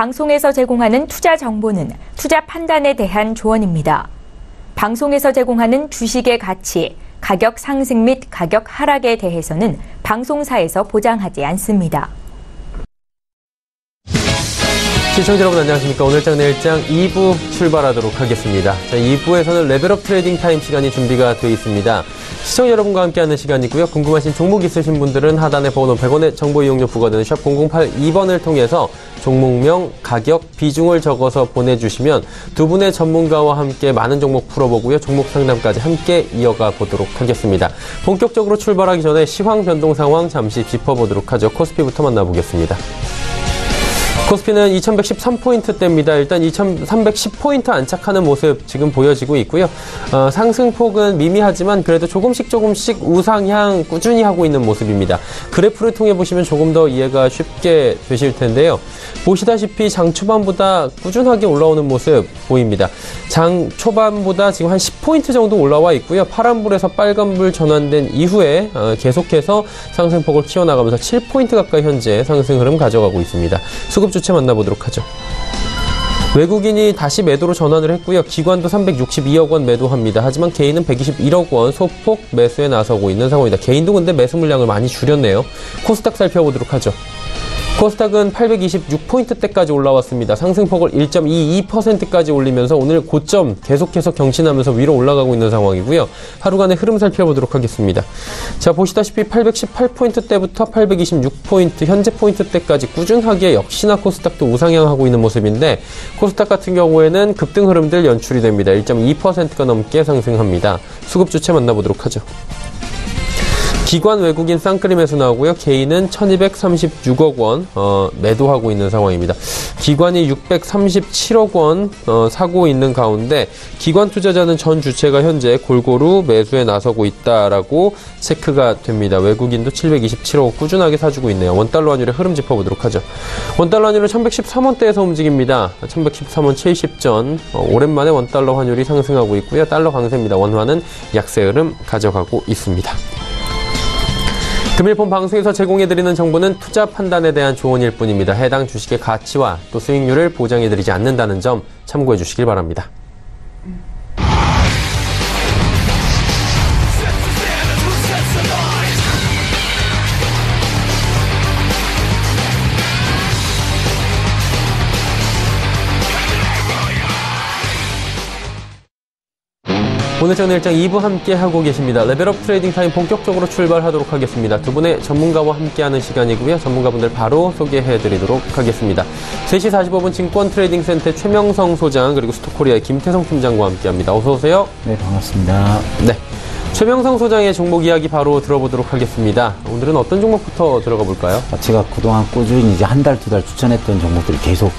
방송에서 제공하는 투자 정보는 투자 판단에 대한 조언입니다. 방송에서 제공하는 주식의 가치, 가격 상승 및 가격 하락에 대해서는 방송사에서 보장하지 않습니다. 시청자 여러분 안녕하십니까. 오늘장 내일장 2부 출발하도록 하겠습니다. 자, 2부에서는 레벨업 트레이딩 타임 시간이 준비가 되어 있습니다. 시청자 여러분과 함께하는 시간이고요. 궁금하신 종목 있으신 분들은 하단에 번호 100원의 정보 이용료 부과되는 샵 0082번을 통해서 종목명, 가격, 비중을 적어서 보내주시면 두 분의 전문가와 함께 많은 종목 풀어보고요. 종목 상담까지 함께 이어가 보도록 하겠습니다. 본격적으로 출발하기 전에 시황 변동 상황 잠시 짚어보도록 하죠. 코스피부터 만나보겠습니다. 코스피는 2113포인트대입니다. 일단 2310포인트 안착하는 모습 지금 보여지고 있고요. 상승폭은 미미하지만 그래도 조금씩 우상향 꾸준히 하고 있는 모습입니다. 그래프를 통해 보시면 조금 더 이해가 쉽게 되실 텐데요. 보시다시피 장 초반보다 꾸준하게 올라오는 모습 보입니다. 장 초반보다 지금 한 10포인트 정도 올라와 있고요. 파란불에서 빨간불 전환된 이후에 계속해서 상승폭을 키워나가면서 7포인트 가까이 현재 상승 흐름 가져가고 있습니다. 수급 주체 만나보도록 하죠. 외국인이 다시 매도로 전환을 했고요. 기관도 362억 원 매도합니다. 하지만 개인은 121억 원 소폭 매수에 나서고 있는 상황입니다. 개인도 근데 매수 물량을 많이 줄였네요. 코스닥 살펴보도록 하죠. 코스닥은 826포인트대까지 올라왔습니다. 상승폭을 1.22%까지 올리면서 오늘 고점 계속해서 경신하면서 위로 올라가고 있는 상황이고요. 하루간의 흐름 살펴보도록 하겠습니다. 자, 보시다시피 818포인트대부터 826포인트, 현재 포인트대까지 꾸준하게 역시나 코스닥도 우상향하고 있는 모습인데 코스닥 같은 경우에는 급등 흐름들 연출이 됩니다. 1.2%가 넘게 상승합니다. 수급 주체 만나보도록 하죠. 기관 외국인 쌍끌이 매수 나오고요. 개인은 1236억 원 매도하고 있는 상황입니다. 기관이 637억 원 사고 있는 가운데 기관 투자자는 전 주체가 현재 골고루 매수에 나서고 있다라고 체크가 됩니다. 외국인도 727억 원 꾸준하게 사주고 있네요. 원달러 환율의 흐름 짚어보도록 하죠. 원달러 환율은 1113원대에서 움직입니다. 1113원 70전 오랜만에 원달러 환율이 상승하고 있고요. 달러 강세입니다. 원화는 약세 흐름 가져가고 있습니다. 금일폰 방송에서 제공해드리는 정보는 투자 판단에 대한 조언일 뿐입니다. 해당 주식의 가치와 또 수익률을 보장해드리지 않는다는 점 참고해 주시길 바랍니다. 오늘 장 내일장 2부 함께 하고 계십니다. 레벨업 트레이딩 타임 본격적으로 출발하도록 하겠습니다. 두 분의 전문가와 함께하는 시간이고요. 전문가분들 바로 소개해드리도록 하겠습니다. 3시 45분 증권 트레이딩 센터 최명성 소장 그리고 스토코리아의 김태성 팀장과 함께합니다. 어서 오세요. 네, 반갑습니다. 네. 최명성 소장의 종목 이야기 바로 들어보도록 하겠습니다. 오늘은 어떤 종목부터 들어가 볼까요? 제가 그동안 꾸준히 이제 한 달, 두 달 추천했던 종목들이 계속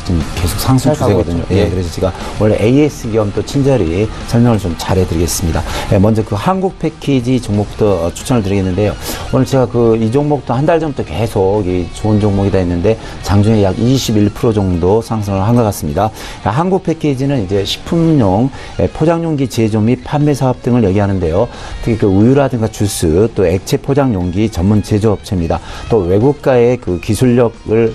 상승 추세거든요. 예, 그래서 제가 원래 AS 겸 또 친절히 설명을 좀 잘해드리겠습니다. 예, 먼저 그 한국 패키지 종목부터 추천을 드리겠는데요. 오늘 제가 이 종목도 한 달 전부터 계속 좋은 종목이다 했는데 장중에 약 21% 정도 상승을 한 것 같습니다. 한국 패키지는 이제 식품용 포장용기 제조 및 판매 사업 등을 얘기하는데요. 특히 그 우유라든가 주스 또 액체 포장 용기 전문 제조업체입니다. 또 외국가의 그 기술력을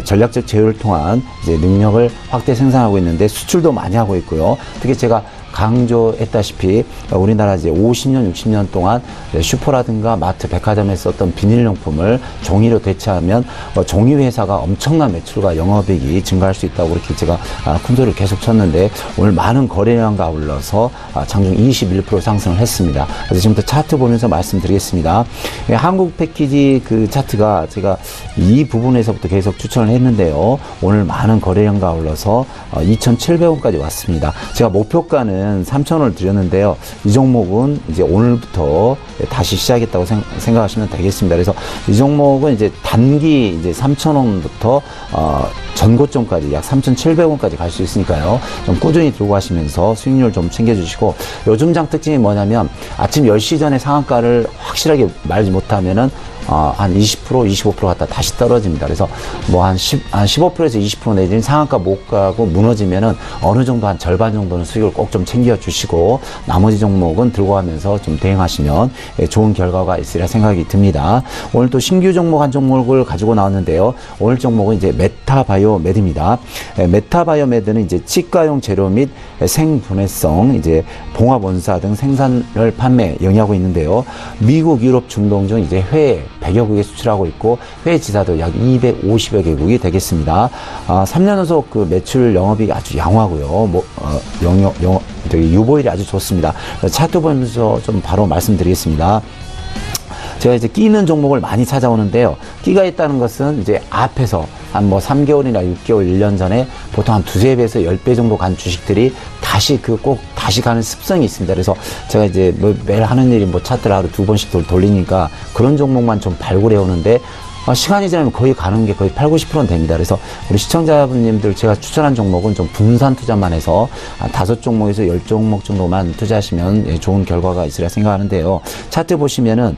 전략적 제휴를 통한 이제 능력을 확대 생산하고 있는데 수출도 많이 하고 있고요. 특히 제가 강조했다시피 우리나라 이제 50년, 60년 동안 슈퍼라든가 마트, 백화점에 썼던 비닐용품을 종이로 대체하면 종이 회사가 엄청난 매출과 영업이익이 증가할 수 있다고 그렇게 제가 큰 소리를 계속 쳤는데 오늘 많은 거래량과 아울러서 장중 21% 상승을 했습니다. 그래서 지금부터 차트 보면서 말씀드리겠습니다. 한국 패키지 그 차트가 제가 이 부분에서부터 계속 추천을 했는데요. 오늘 많은 거래량과 아울러서 2,700원까지 왔습니다. 제가 목표가는 3,000원을 드렸는데요. 이 종목은 이제 오늘부터 다시 시작했다고 생각하시면 되겠습니다. 그래서 이 종목은 이제 단기 이제 3,000원부터 전고점까지 약 3,700원까지 갈 수 있으니까요. 좀 꾸준히 들고 가시면서 수익률 좀 챙겨주시고 요즘 장 특징이 뭐냐면 아침 10시 전에 상한가를 확실하게 말지 못하면은 한 20%, 25% 갔다 다시 떨어집니다. 그래서 뭐 한 15%에서 20% 내지는 상한가 못 가고 무너지면은 어느 정도 한 절반 정도는 수익을 꼭 좀 챙겨 주시고 나머지 종목은 들고 가면서 좀 대응하시면 좋은 결과가 있으리라 생각이 듭니다. 오늘 또 신규 종목 한 종목을 가지고 나왔는데요. 오늘 종목은 이제 메타바이오메드입니다. 메타바이오메드는 이제 치과용 재료 및 생분해성 이제 봉합원사 등 생산을 판매 영위하고 있는데요. 미국, 유럽, 중동 중 이제 해외 100여 국에 수출하고 있고 해외 지사도 약 250여 개국이 되겠습니다. 3년 연속 그 매출 영업이익이 아주 양호하고요. 유보율이 아주 좋습니다. 차트 보면서 좀 바로 말씀드리겠습니다. 제가 이제 끼 있는 종목을 많이 찾아오는데요. 끼가 있다는 것은 이제 앞에서 한 뭐 3개월이나 6개월, 1년 전에 보통 한 2~3배에서 10배 정도 간 주식들이 다시 꼭 다시 가는 습성이 있습니다. 그래서 제가 이제 뭐 매일 하는 일이 뭐 차트를 하루 2번씩 돌리니까 그런 종목만 좀 발굴해 오는데 시간이 지나면 거의 가는 게 거의 80~90%는 됩니다. 그래서 우리 시청자분님들 제가 추천한 종목은 좀 분산 투자만 해서 한 5종목에서 10종목 정도만 투자하시면 좋은 결과가 있으리라 생각하는데요. 차트 보시면은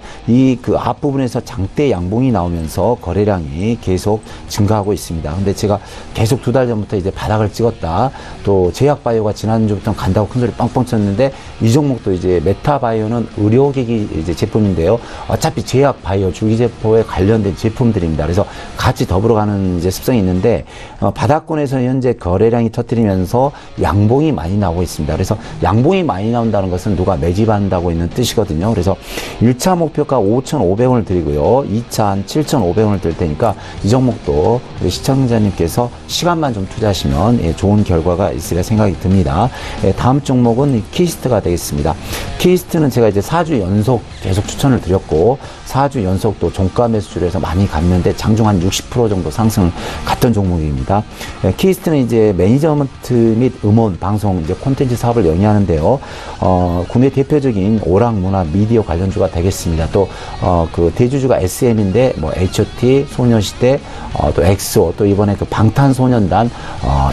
그 앞부분에서 장대 양봉이 나오면서 거래량이 계속 증가하고 있습니다. 근데 제가 계속 2달 전부터 이제 바닥을 찍었다. 또 제약바이오가 지난주부터 간다고 큰소리 빵빵 쳤는데 이 종목도 이제 메타바이오는 의료기기 이제 제품인데요. 어차피 제약바이오 줄기세포에 관련된 제품들입니다. 그래서 같이 더불어 가는 이제 습성이 있는데 바닥권에서 현재 거래량이 터뜨리면서 양봉이 많이 나오고 있습니다. 그래서 양봉이 많이 나온다는 것은 누가 매집한다고 있는 뜻이거든요. 그래서 1차 목표가 5,500원을 드리고요. 2차 한 7,500원을 드릴 테니까 이 종목도 우리 시청자님께서 시간만 좀 투자하시면 좋은 결과가 있으리라 생각이 듭니다. 다음 종목은 키스트가 되겠습니다. 키스트는 제가 이제 4주 연속 계속 추천을 드렸고 4주 연속 또 종가 매수줄에서 많이 갔는데 장중 한 60% 정도 상승을 갔던 종목입니다. 키스트는 이제 매니저먼트 및 음원, 방송, 이제 콘텐츠 사업을 영위하는데요. 국내 대표적인 오락문화 미디어 관련주가 되겠습니다. 또 그 대주주가 SM인데 뭐 H.O.T, 소녀시대, 또 엑소, 또 이번에 그 방탄소년단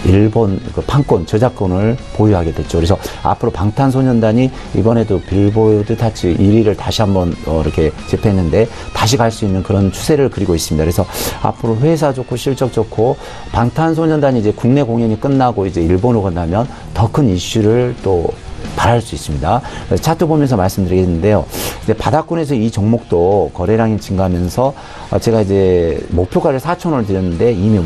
일본 그 판권 저작권을 보유하게 됐죠. 그래서 앞으로 방탄소년단이 이번에도 빌보드 차트 1위를 다시 한번 이렇게 제패했는데 다시 갈 수 있는 그런 추세를 그리고 있습니다. 그래서 앞으로 회사 좋고 실적 좋고 방탄소년단이 이제 국내 공연이 끝나고 이제 일본으로 간다면 더 큰 이슈를 또 바랄 수 있습니다. 차트 보면서 말씀드리겠는데요. 이제 바닥권에서 이 종목도 거래량이 증가하면서 제가 이제 목표가를 4,000원을 드렸는데 이미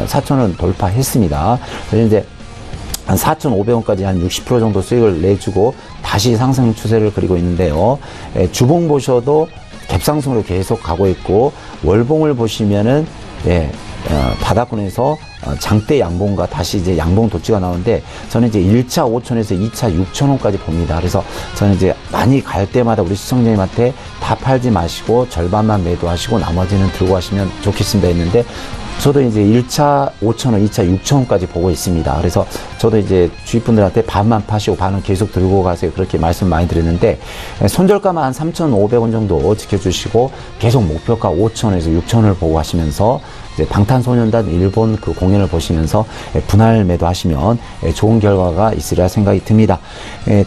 4,000원 돌파했습니다. 그래서 이제 한 4,500원까지 한 60% 정도 수익을 내주고 다시 상승 추세를 그리고 있는데요. 주봉 보셔도 갭상승으로 계속 가고 있고 월봉을 보시면은 바닥권에서 장대 양봉과 다시 이제 양봉 도치가 나오는데 저는 이제 1차 5,000원에서 2차 6,000원까지 봅니다. 그래서 저는 이제 많이 갈 때마다 우리 시청자님한테 다 팔지 마시고 절반만 매도하시고 나머지는 들고 가시면 좋겠습니다 했는데 저도 이제 1차 5,000원, 2차 6,000원까지 보고 있습니다. 그래서 저도 이제 주위분들한테 반만 파시고 반은 계속 들고 가세요. 그렇게 말씀 많이 드렸는데 손절가만 한 3,500원 정도 지켜주시고 계속 목표가 5,000원에서 6,000원을 보고 하시면서 이제 방탄소년단 일본 그 공연을 보시면서 분할 매도하시면 좋은 결과가 있으리라 생각이 듭니다.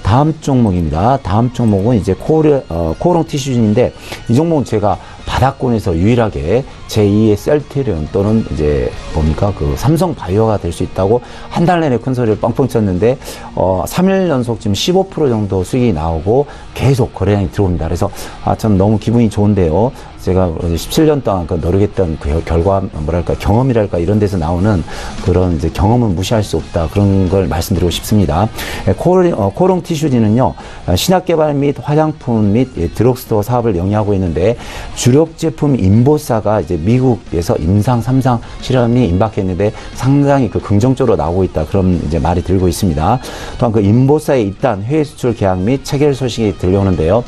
다음 종목입니다. 다음 종목은 이제 코오롱 티슈진인데 이 종목은 제가 바닥권에서 유일하게 제2의 셀트리온 또는 이제 뭡니까 그 삼성바이오가 될 수 있다고 한 달 내내 큰 소리를 뻥뻥 쳤는데 3일 연속 지금 15% 정도 수익이 나오고 계속 거래량이 들어옵니다. 그래서 참 너무 기분이 좋은데요. 제가 17년 동안 그 노력했던 그 결과, 뭐랄까, 경험이랄까, 이런 데서 나오는 그런 이제 경험은 무시할 수 없다. 그런 걸 말씀드리고 싶습니다. 코오롱 티슈진은요, 신약 개발 및 화장품 및 드럭스토어 사업을 영위하고 있는데, 주력 제품 인보사가 이제 미국에서 임상 3상 실험이 임박했는데 상당히 그 긍정적으로 나오고 있다. 그런 이제 말이 들고 있습니다. 또한 그 인보사의 잇단 해외 수출 계약 및 체결 소식이 들려오는데요.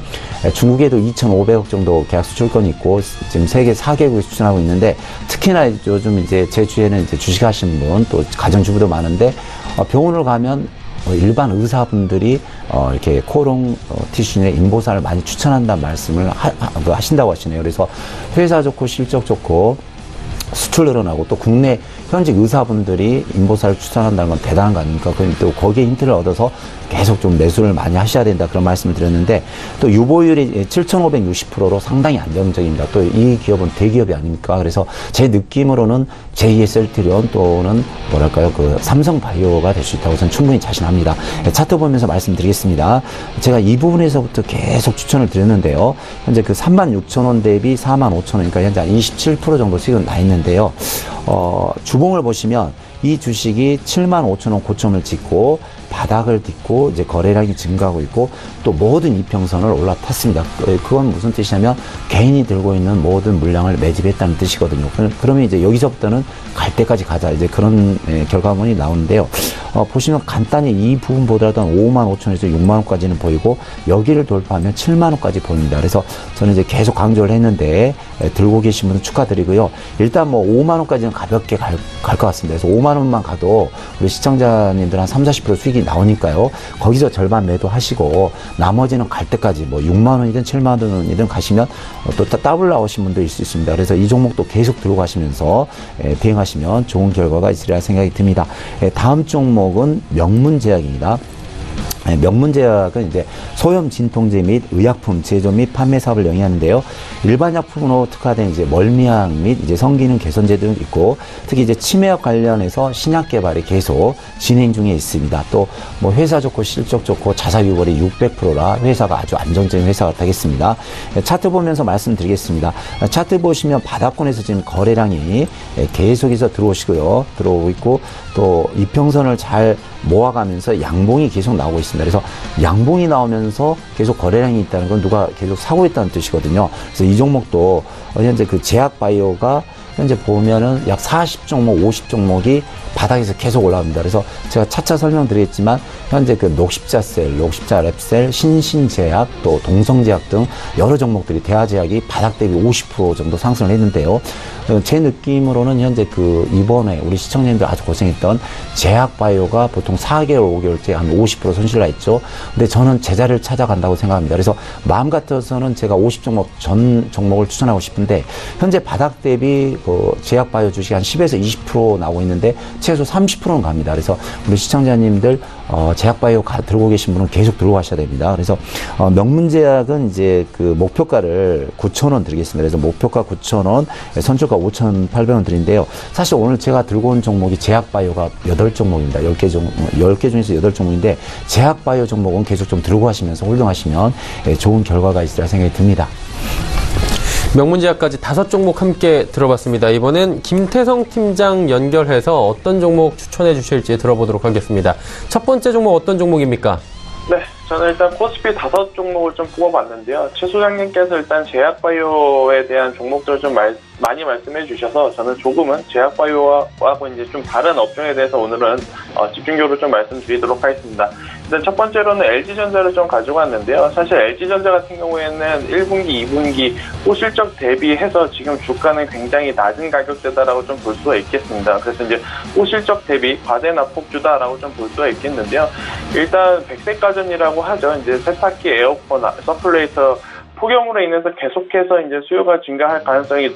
중국에도 2,500억 정도 계약 수출권이 있고, 지금 세계 4개국에 추천하고 있는데 특히나 요즘 이제 제 주위에는 이제 주식하시는 분 또 가정주부도 많은데 병원을 가면 일반 의사분들이 이렇게 코오롱 티슈의 인보사를 많이 추천한다는 말씀을 하신다고 하시네요. 그래서 회사 좋고 실적 좋고 수출 늘어나고 또 국내 현직 의사분들이 인보사를 추천한다는 건 대단한 거 아닙니까? 또 거기에 힌트를 얻어서 계속 좀 매수를 많이 하셔야 된다 그런 말씀을 드렸는데 또 유보율이 7,560%로 상당히 안정적입니다. 또 이 기업은 대기업이 아닙니까? 그래서 제 느낌으로는 제2의 셀트리온 또는 뭐랄까요 그 삼성바이오가 될 수 있다고 저는 충분히 자신합니다. 차트 보면서 말씀드리겠습니다. 제가 이 부분에서부터 계속 추천을 드렸는데요. 현재 그 36,000원 대비 45,000원 그러니까 현재 한 27% 정도 수익은 나 있는데요. 주봉을 보시면 이 주식이 75,000원 고점을 찍고 바닥을 딛고 이제 거래량이 증가하고 있고 또 모든 이평선을 올라탔습니다. 그건 무슨 뜻이냐면 개인이 들고 있는 모든 물량을 매집했다는 뜻이거든요. 그러면 이제 여기서부터는 갈 때까지 가자 이제 그런 결과물이 나오는데요. 보시면 간단히 이 부분보다도 한 55,000원에서 6만원까지는 보이고 여기를 돌파하면 7만원까지 보입니다. 그래서 저는 이제 계속 강조를 했는데 들고 계신 분은 축하드리고요. 일단 뭐 5만원까지는 가볍게 갈 것 같습니다. 그래서 5만원만 가도 우리 시청자님들 한 30-40% 수익이 나오니까요. 거기서 절반 매도하시고 나머지는 갈 때까지 뭐 6만원이든 7만원이든 가시면 또 더블 나오신 분도 있을 수 있습니다. 그래서 이 종목도 계속 들고 가시면서 대응하시면 좋은 결과가 있으리라 생각이 듭니다. 다음 종목은 명문제약입니다. 명문제약은 이제 소염 진통제 및 의약품 제조 및 판매 사업을 영위하는데요. 일반 약품으로 특화된 이제 멀미약 및 이제 성기능 개선제 등 있고 특히 이제 치매약 관련해서 신약 개발이 계속 진행 중에 있습니다. 또 뭐 회사 좋고 실적 좋고 자사유벌이 600%라 회사가 아주 안정적인 회사가 되겠습니다. 차트 보면서 말씀드리겠습니다. 차트 보시면 바닥권에서 지금 거래량이 계속해서 들어오고 있고 또 이평선을 잘 모아가면서 양봉이 계속 나오고 있습니다. 그래서 양봉이 나오면서 계속 거래량이 있다는 건 누가 계속 사고 있다는 뜻이거든요. 그래서 이 종목도 현재 그 제약바이오가 현재 보면은 약 40종목, 50종목이 바닥에서 계속 올라갑니다. 그래서 제가 차차 설명드리겠지만 현재 그 녹십자셀, 녹십자랩셀, 신신제약, 또 동성제약 등 여러 종목들이 대하제약이 바닥 대비 50% 정도 상승을 했는데요. 제 느낌으로는 현재 그 이번에 우리 시청자님들 아주 고생했던 제약바이오가 보통 4개월, 5개월째 한 50% 손실 나 있죠. 근데 저는 제자리를 찾아간다고 생각합니다. 그래서 마음 같아서는 제가 50종목 전 종목을 추천하고 싶은데 현재 바닥 대비 그 제약바이오 주식이 한 10에서 20% 나오고 있는데 최소 30%는 갑니다. 그래서 우리 시청자님들 제약바이오 들고 계신 분은 계속 들고 가셔야 됩니다. 그래서 명문제약은 이제 그 목표가를 9,000원 드리겠습니다. 그래서 목표가 9,000원, 선초가 5,800원 드린데요. 사실 오늘 제가 들고 온 종목이 제약바이오가 8종목입니다. 10개 중에서 8종목인데 제약바이오 종목은 계속 좀 들고 가시면서 홀딩하시면 좋은 결과가 있으리라 생각이 듭니다. 명문제약까지 5종목 함께 들어봤습니다. 이번엔 김태성 팀장 연결해서 어떤 종목 추천해 주실지 들어보도록 하겠습니다. 첫 번째 종목 어떤 종목입니까? 네, 저는 일단 코스피 5종목을 좀 뽑아봤는데요. 최 소장님께서 일단 제약바이오에 대한 종목들을 좀 많이 말씀해 주셔서 저는 조금은 제약바이오하고 이제 좀 다른 업종에 대해서 오늘은 집중적으로 좀 말씀드리도록 하겠습니다. 일단 첫 번째로는 LG전자를 좀 가지고 왔는데요. 사실 LG전자 같은 경우에는 1분기, 2분기 호실적 대비해서 지금 주가는 굉장히 낮은 가격대다라고 좀 볼 수가 있겠습니다. 그래서 이제 호실적 대비 과대 낙폭주다라고 좀 볼 수가 있겠는데요. 일단 백색가전이라고 하죠. 이제 세탁기, 에어컨, 서큘레이터 폭염으로 인해서 계속해서 이제 수요가 증가할 가능성이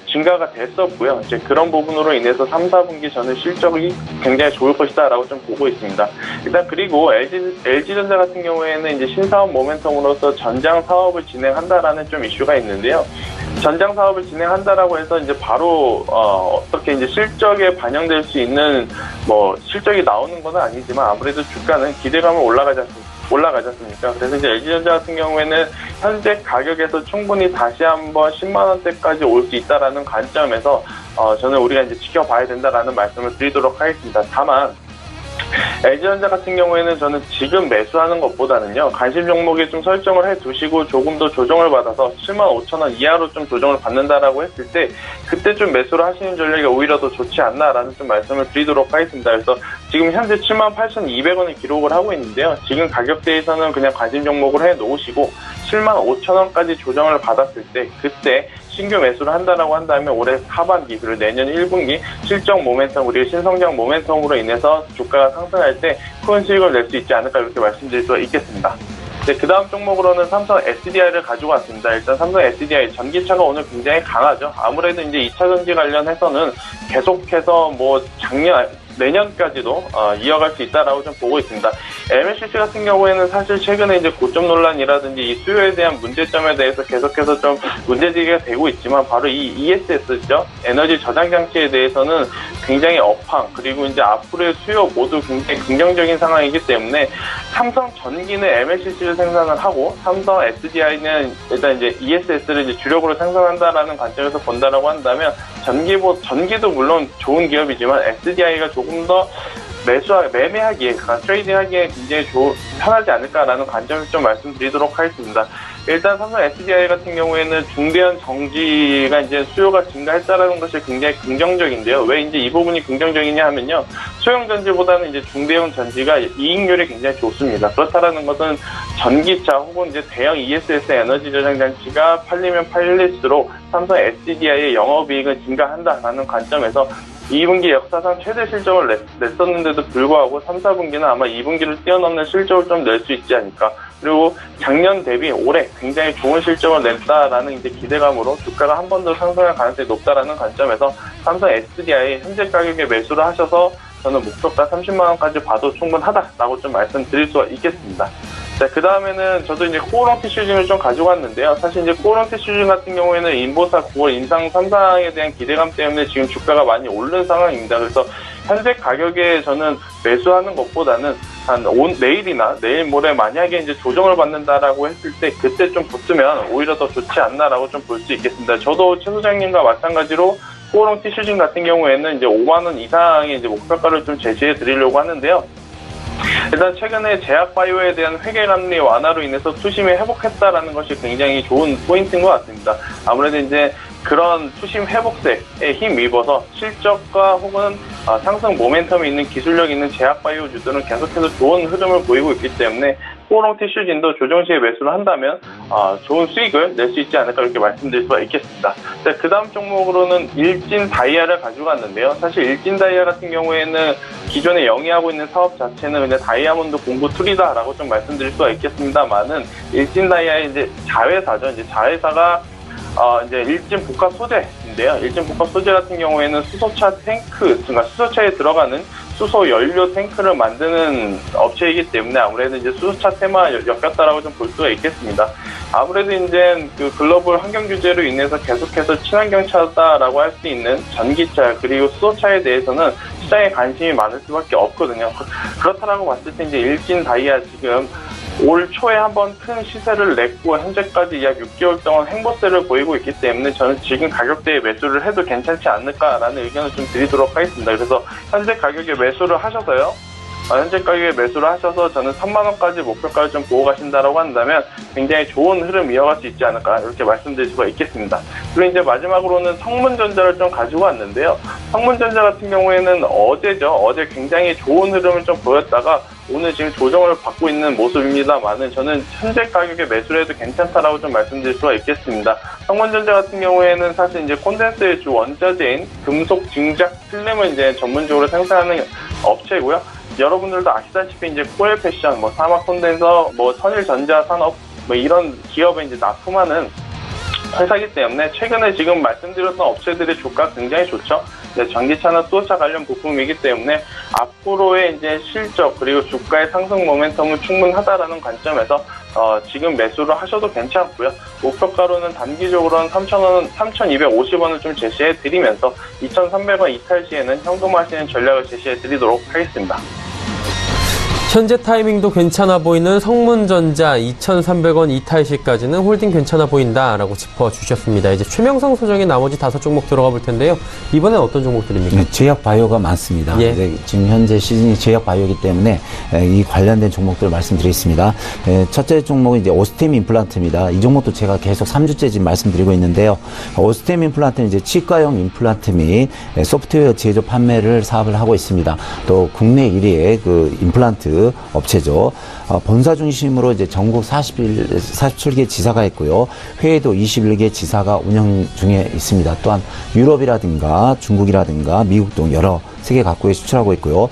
증가가 됐었고요. 이제 그런 부분으로 인해서 3, 4분기 저는 실적이 굉장히 좋을 것이다라고 좀 보고 있습니다. 일단 그리고 LG전자 같은 경우에는 이제 신사업 모멘텀으로서 전장 사업을 진행한다라는 좀 이슈가 있는데요. 전장 사업을 진행한다라고 해서 이제 바로 어떻게 이제 실적에 반영될 수 있는 뭐 실적이 나오는 건 아니지만 아무래도 주가는 기대감을 올라가지 않습니까? 그래서 이제 LG전자 같은 경우에는 현재 가격에서 충분히 다시 한번 10만 원대까지 올 수 있다라는 관점에서 저는 우리가 이제 지켜봐야 된다라는 말씀을 드리도록 하겠습니다. 다만 LG전자 같은 경우에는 저는 지금 매수하는 것보다는요, 관심 종목에 좀 설정을 해두시고 조금 더 조정을 받아서 75,000원 이하로 좀 조정을 받는다라고 했을 때 그때 좀 매수를 하시는 전략이 오히려 더 좋지 않나라는 좀 말씀을 드리도록 하겠습니다. 그래서 지금 현재 78,200원을 기록을 하고 있는데요. 지금 가격대에서는 그냥 관심 종목을 해놓으시고 75,000원까지 조정을 받았을 때 그때 신규 매수를 한다라고 한다면 올해 하반기 그리고 내년 1분기 실적 모멘텀 우리가 신성장 모멘텀으로 인해서 주가가 상승할 때 큰 수익을 낼 수 있지 않을까 이렇게 말씀드릴 수가 있겠습니다. 그 다음 종목으로는 삼성 SDI를 가지고 왔습니다. 일단 삼성 SDI 전기차가 오늘 굉장히 강하죠. 아무래도 이제 2차 전지 관련해서는 계속해서 뭐 내년까지도 이어갈 수 있다라고 좀 보고 있습니다. MLCC 같은 경우에는 사실 최근에 이제 고점 논란이라든지 이 수요에 대한 문제점에 대해서 계속해서 좀 문제제기가 되고 있지만 바로 이 ESS죠. 에너지 저장 장치에 대해서는 굉장히 업황 그리고 이제 앞으로의 수요 모두 굉장히 긍정적인 상황이기 때문에 삼성 전기는 MLCC를 생산을 하고 삼성 SDI는 일단 이제 ESS를 이제 주력으로 생산한다라는 관점에서 본다라고 한다면 전기도 물론 좋은 기업이지만 SDI가 조금 더 매매하기에, 그러니까 트레이딩하기에 굉장히 편하지 않을까라는 관점을 좀 말씀드리도록 하겠습니다. 일단 삼성 SDI 같은 경우에는 중대형 전지가 이제 수요가 증가했다라는 것이 굉장히 긍정적인데요. 왜 이제 이 부분이 긍정적이냐 하면요. 소형 전지보다는 이제 중대형 전지가 이익률이 굉장히 좋습니다. 그렇다라는 것은 전기차 혹은 이제 대형 ESS 에너지 저장 장치가 팔리면 팔릴수록 삼성 SDI의 영업이익은 증가한다라는 관점에서 2분기 역사상 최대 실적을 냈었는데도 불구하고 3, 4분기는 아마 2분기를 뛰어넘는 실적을 좀 낼 수 있지 않을까. 그리고 작년 대비 올해 굉장히 좋은 실적을 냈다라는 이제 기대감으로 주가가 한 번 더 상승할 가능성이 높다라는 관점에서 삼성 SDI 현재 가격에 매수를 하셔서 저는 목표가 30만 원까지 봐도 충분하다라고 좀 말씀드릴 수가 있겠습니다. 자, 그 다음에는 저도 이제 코오롱 티슈징을 좀 가지고 왔는데요. 사실 이제 코오롱 티슈징 같은 경우에는 인보사 9월 인상 3상에 대한 기대감 때문에 지금 주가가 많이 오른 상황입니다. 그래서 현재 가격에 저는 매수하는 것보다는 내일이나 내일 모레 만약에 이제 조정을 받는다라고 했을 때 그때 좀 붙으면 오히려 더 좋지 않나라고 좀 볼 수 있겠습니다. 저도 최 소장님과 마찬가지로 코오롱 티슈징 같은 경우에는 이제 5만 원 이상의 이제 목표가를 좀 제시해 드리려고 하는데요. 일단 최근에 제약바이오에 대한 회계감리 완화로 인해서 투심이 회복했다라는 것이 굉장히 좋은 포인트인 것 같습니다. 아무래도 이제 그런 투심 회복세에 힘입어서 실적과 혹은 상승 모멘텀이 있는 기술력 있는 제약바이오주들은 계속해서 좋은 흐름을 보이고 있기 때문에 코오롱 티슈진도 조정 시에 매수를 한다면 좋은 수익을 낼 수 있지 않을까 이렇게 말씀드릴 수가 있겠습니다. 자, 그 다음 종목으로는 일진 다이아를 가지고 왔는데요. 사실 일진 다이아 같은 경우에는 기존에 영위하고 있는 사업 자체는 그냥 다이아몬드 공구 툴이다라고 좀 말씀드릴 수가 있겠습니다만은 일진 다이아의 이제 자회사죠. 이제 자회사가 이제 일진 복합 소재인데요. 일진 복합 소재 같은 경우에는 수소차 탱크, 그러니까 수소차에 들어가는 수소 연료 탱크를 만드는 업체이기 때문에 아무래도 이제 수소차 테마 엮였다라고 좀 볼 수가 있겠습니다. 아무래도 이제 그 글로벌 환경 규제로 인해서 계속해서 친환경차다라고 할 수 있는 전기차 그리고 수소차에 대해서는 시장에 관심이 많을 수밖에 없거든요. 그렇다라고 봤을 때 이제 일진 다이아 지금 올 초에 한번 큰 시세를 냈고 현재까지 약 6개월 동안 횡보세를 보이고 있기 때문에 저는 지금 가격대에 매수를 해도 괜찮지 않을까라는 의견을 좀 드리도록 하겠습니다. 그래서 현재 가격에 매수를 하셔서요. 현재 가격에 매수를 하셔서 저는 3만 원까지 목표가를 좀 보고 가신다라고 한다면 굉장히 좋은 흐름 이어갈 수 있지 않을까 이렇게 말씀드릴 수가 있겠습니다. 그리고 이제 마지막으로는 성문전자를 좀 가지고 왔는데요. 성문전자 같은 경우에는 어제 굉장히 좋은 흐름을 좀 보였다가 오늘 지금 조정을 받고 있는 모습입니다만은 저는 현재 가격에 매수를 해도 괜찮다라고 좀 말씀드릴 수가 있겠습니다. 성문전자 같은 경우에는 사실 이제 콘덴서의 주 원자재인 금속 증작 필름을 이제 전문적으로 생산하는 업체고요. 여러분들도 아시다시피 이제 코엘 패션, 사막 콘덴서, 선일전자 산업 이런 기업에 이제 납품하는 회사이기 때문에 최근에 지금 말씀드렸던 업체들의 주가 굉장히 좋죠. 전기차나 수소차 관련 부품이기 때문에 앞으로의 이제 실적 그리고 주가의 상승 모멘텀은 충분하다라는 관점에서 지금 매수를 하셔도 괜찮고요. 목표가로는 단기적으로는 3,000원, 3,250원을 좀 제시해 드리면서 2,300원 이탈 시에는 현금화하시는 전략을 제시해 드리도록 하겠습니다. 현재 타이밍도 괜찮아 보이는 성문전자 2,300원 이탈 시까지는 홀딩 괜찮아 보인다라고 짚어주셨습니다. 이제 최명성 소장의 나머지 5종목 들어가 볼 텐데요. 이번엔 어떤 종목들입니까? 네, 제약바이오가 많습니다. 예. 지금 현재 시즌이 제약바이오이기 때문에 이 관련된 종목들을 말씀드리겠습니다. 첫째 종목은 이제 오스템 임플란트입니다. 이 종목도 제가 계속 3주째 지금 말씀드리고 있는데요. 오스템 임플란트는 이제 치과용 임플란트 및 소프트웨어 제조 판매를 사업을 하고 있습니다. 또 국내 1위의 그 임플란트 업체죠. 본사 중심으로 이제 전국 47개 지사가 있고요. 회의도 21개 지사가 운영 중에 있습니다. 또한 유럽이라든가 중국이라든가 미국 등 여러 세계 각국에 수출하고 있고요.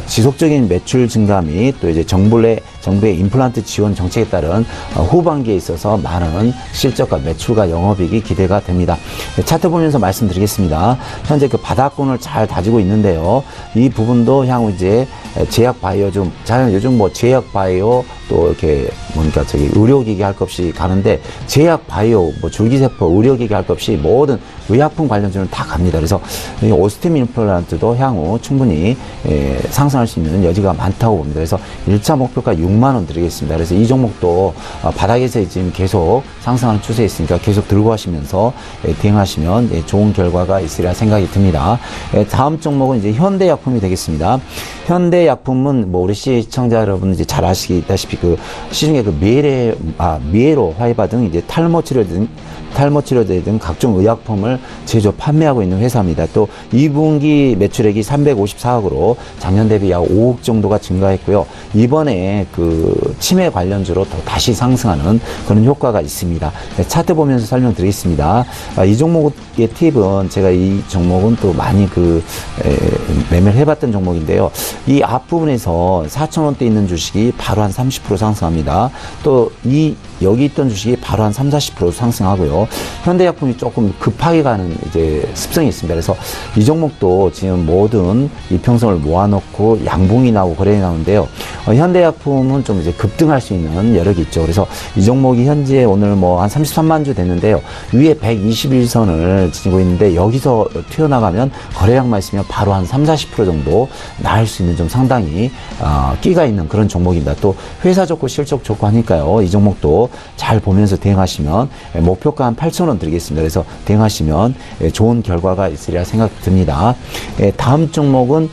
지속적인 매출 증가 및 또 이제 정부 내 정부의 임플란트 지원 정책에 따른 후반기에 있어서 많은 실적과 매출과 영업이익이 기대가 됩니다. 차트 보면서 말씀드리겠습니다. 현재 그 바닥권을 잘 다지고 있는데요. 이 부분도 향후 이제 제약 바이오 요즘 뭐 제약 바이오 또 이렇게 뭔가 의료기기 할 것 없이 가는데 제약 바이오 뭐 줄기세포 의료기기 할 것 없이 모든 의약품 관련주는 다 갑니다. 그래서 이 오스템 임플란트도 향후 충분히 상승할 수 있는 여지가 많다고 봅니다. 그래서 1차 목표가 6만 원 드리겠습니다. 그래서 이 종목도 바닥에서 지금 계속 상승하는 추세에 있으니까 계속 들고 가시면서 대응하시면 좋은 결과가 있으리라 생각이 듭니다. 다음 종목은 이제 현대약품이 되겠습니다. 현대약품은 뭐 우리 시청자 여러분 이제 잘 아시다시피 그 시중에 그 미에로 화이바 등 이제 탈모 치료제 등 각종 의약품을 제조 판매하고 있는 회사입니다. 또 2분기 매출액이 354억으로 작년 대비 약 5억 정도가 증가했고요. 이번에 그 치매 관련주로 더 다시 상승하는 그런 효과가 있습니다. 차트 보면서 설명드리겠습니다. 이 종목의 팁은 제가 이 종목은 또 많이 매매를 해봤던 종목인데요. 이 앞부분에서 4,000원대 있는 주식이 바로 한 30% 상승합니다. 또 여기 있던 주식이 바로 한 30-40% 상승하고요. 현대약품이 조금 급하게 가는 이제 습성이 있습니다. 그래서 이 종목도 지금 모든 이평선을 모아놓고 양봉이 나오고 거래이 나오는데요. 현대약품은 좀 이제 급등할 수 있는 여력이 있죠. 그래서 이 종목이 현재 오늘 뭐 한 33만 주 됐는데요. 위에 121선을 지니고 있는데 여기서 튀어나가면 거래량만 있으면 바로 한 30-40% 정도 나을 수 있는 좀 상당히 끼가 있는 그런 종목입니다. 또 회사 좋고 실적 좋고 하니까요. 이 종목도 잘 보면서 대응하시면 목표가 한 8,000원 드리겠습니다. 그래서 대응하시면 좋은 결과가 있으리라 생각됩니다. 다음 종목은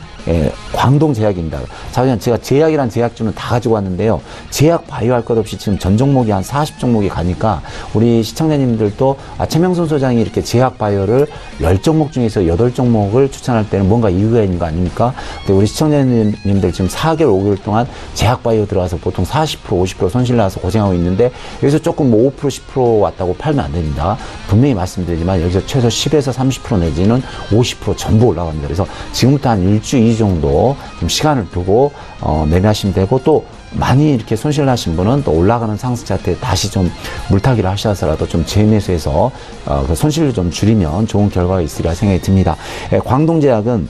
광동제약입니다. 자, 제가 제약이란 제약주는 다 가지고 왔는데요. 제약 바이오 할 것 없이 지금 전 종목이 한 40종목이 가니까 우리 시청자님들도 최명순 소장이 이렇게 제약 바이오를 10종목 중에서 8종목을 추천할 때는 뭔가 이유가 있는 거 아닙니까? 근데 우리 시청자님들 지금 4개월, 5개월 동안 제약 바이오 들어와서 보통 40%, 50% 손실 나서 고생하고 있는데 여기서 조금 뭐 5%, 10% 왔다고 팔면 안 됩니다. 분명히 말씀드리지만 여기서 최소 10에서 30% 내지는 50% 전부 올라갑니다. 그래서 지금부터 한 일주, 2주 정도 좀 시간을 두고 매매하시면 되고 또 많이 이렇게 손실 나신 분은 또 올라가는 상승 차트에 다시 좀 물타기를 하셔서라도 좀 재매수해서 그 손실을 좀 줄이면 좋은 결과가 있으리라 생각이 듭니다. 광동제약은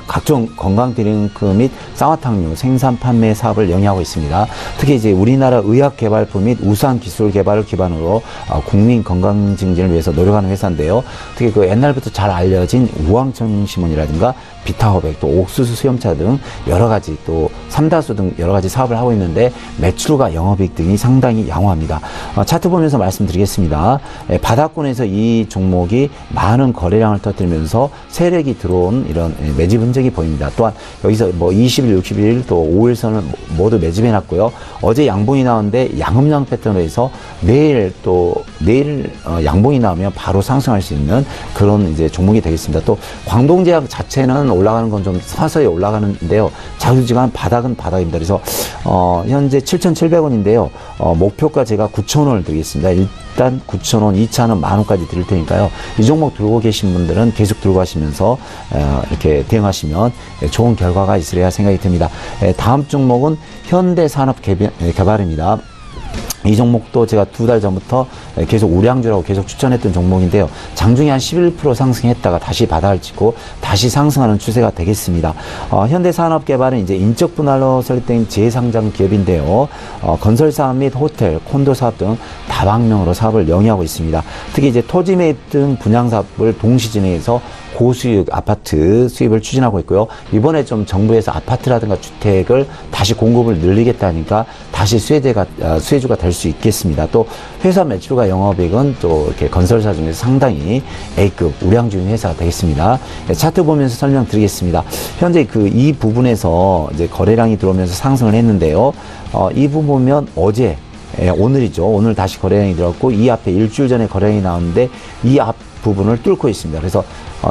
각종 건강 드링크 및 쌍화탕류 생산 판매 사업을 영위하고 있습니다. 특히 이제 우리나라 의학개발품 및 우수한 기술 개발을 기반으로 국민 건강 증진을 위해서 노력하는 회사인데요. 특히 그 옛날부터 잘 알려진 우황청심원이라든가 비타호백 또 옥수수 수염차 등 여러 가지 또 삼다수 등 여러 가지 사업을 하고 있는데 매출과 영업이익 등이 상당히 양호합니다. 차트 보면서 말씀드리겠습니다. 바닥권에서 이 종목이 많은 거래량을 터뜨리면서 세력이 들어온 이런 매집 흔적이 보입니다. 또한 여기서 뭐 20일, 60일 또 5일선을 모두 매집해 놨고요. 어제 양봉이 나왔는데 양음양 패턴으로 해서 내일 양봉이 나오면 바로 상승할 수 있는 그런 이제 종목이 되겠습니다. 또 광동제약 자체는 올라가는 건 좀 서서히 올라가는데요. 자주지간 바닥은 바닥입니다. 그래서 현재 7,700원인데요. 목표가 제가 9,000원을 드리겠습니다. 일단 9,000원, 2차는 10,000원까지 드릴 테니까요. 이 종목 들고 계신 분들은 계속 들고 가시면서 이렇게 대응하시면 좋은 결과가 있으리라 생각이 듭니다. 다음 종목은 현대산업개발입니다. 이 종목도 제가 2달 전부터 계속 우량주라고 계속 추천했던 종목인데요. 장중에 한 11% 상승했다가 다시 바닥을 찍고 다시 상승하는 추세가 되겠습니다. 현대산업개발은 이제 인적 분할로 설립된 재상장 기업인데요. 건설 사업 및 호텔, 콘도 사업 등 다방면으로 사업을 영위하고 있습니다. 특히 이제 토지 매입 등 분양 사업을 동시 진행해서 고수익 아파트 수입을 추진하고 있고요. 이번에 좀 정부에서 아파트라든가 주택을 다시 공급을 늘리겠다니까 다시 수혜주가 될 수 있겠습니다. 또 회사 매출과 영업이익은 또 이렇게 건설사 중에서 상당히 A급 우량주인 회사가 되겠습니다. 차트 보면서 설명드리겠습니다. 현재 이 부분에서 이제 거래량이 들어오면서 상승을 했는데요. 이 부분 보면 어제 오늘이죠. 오늘 다시 거래량이 들었고 이 앞에 일주일 전에 거래량이 나왔는데 이 앞 부분을 뚫고 있습니다. 그래서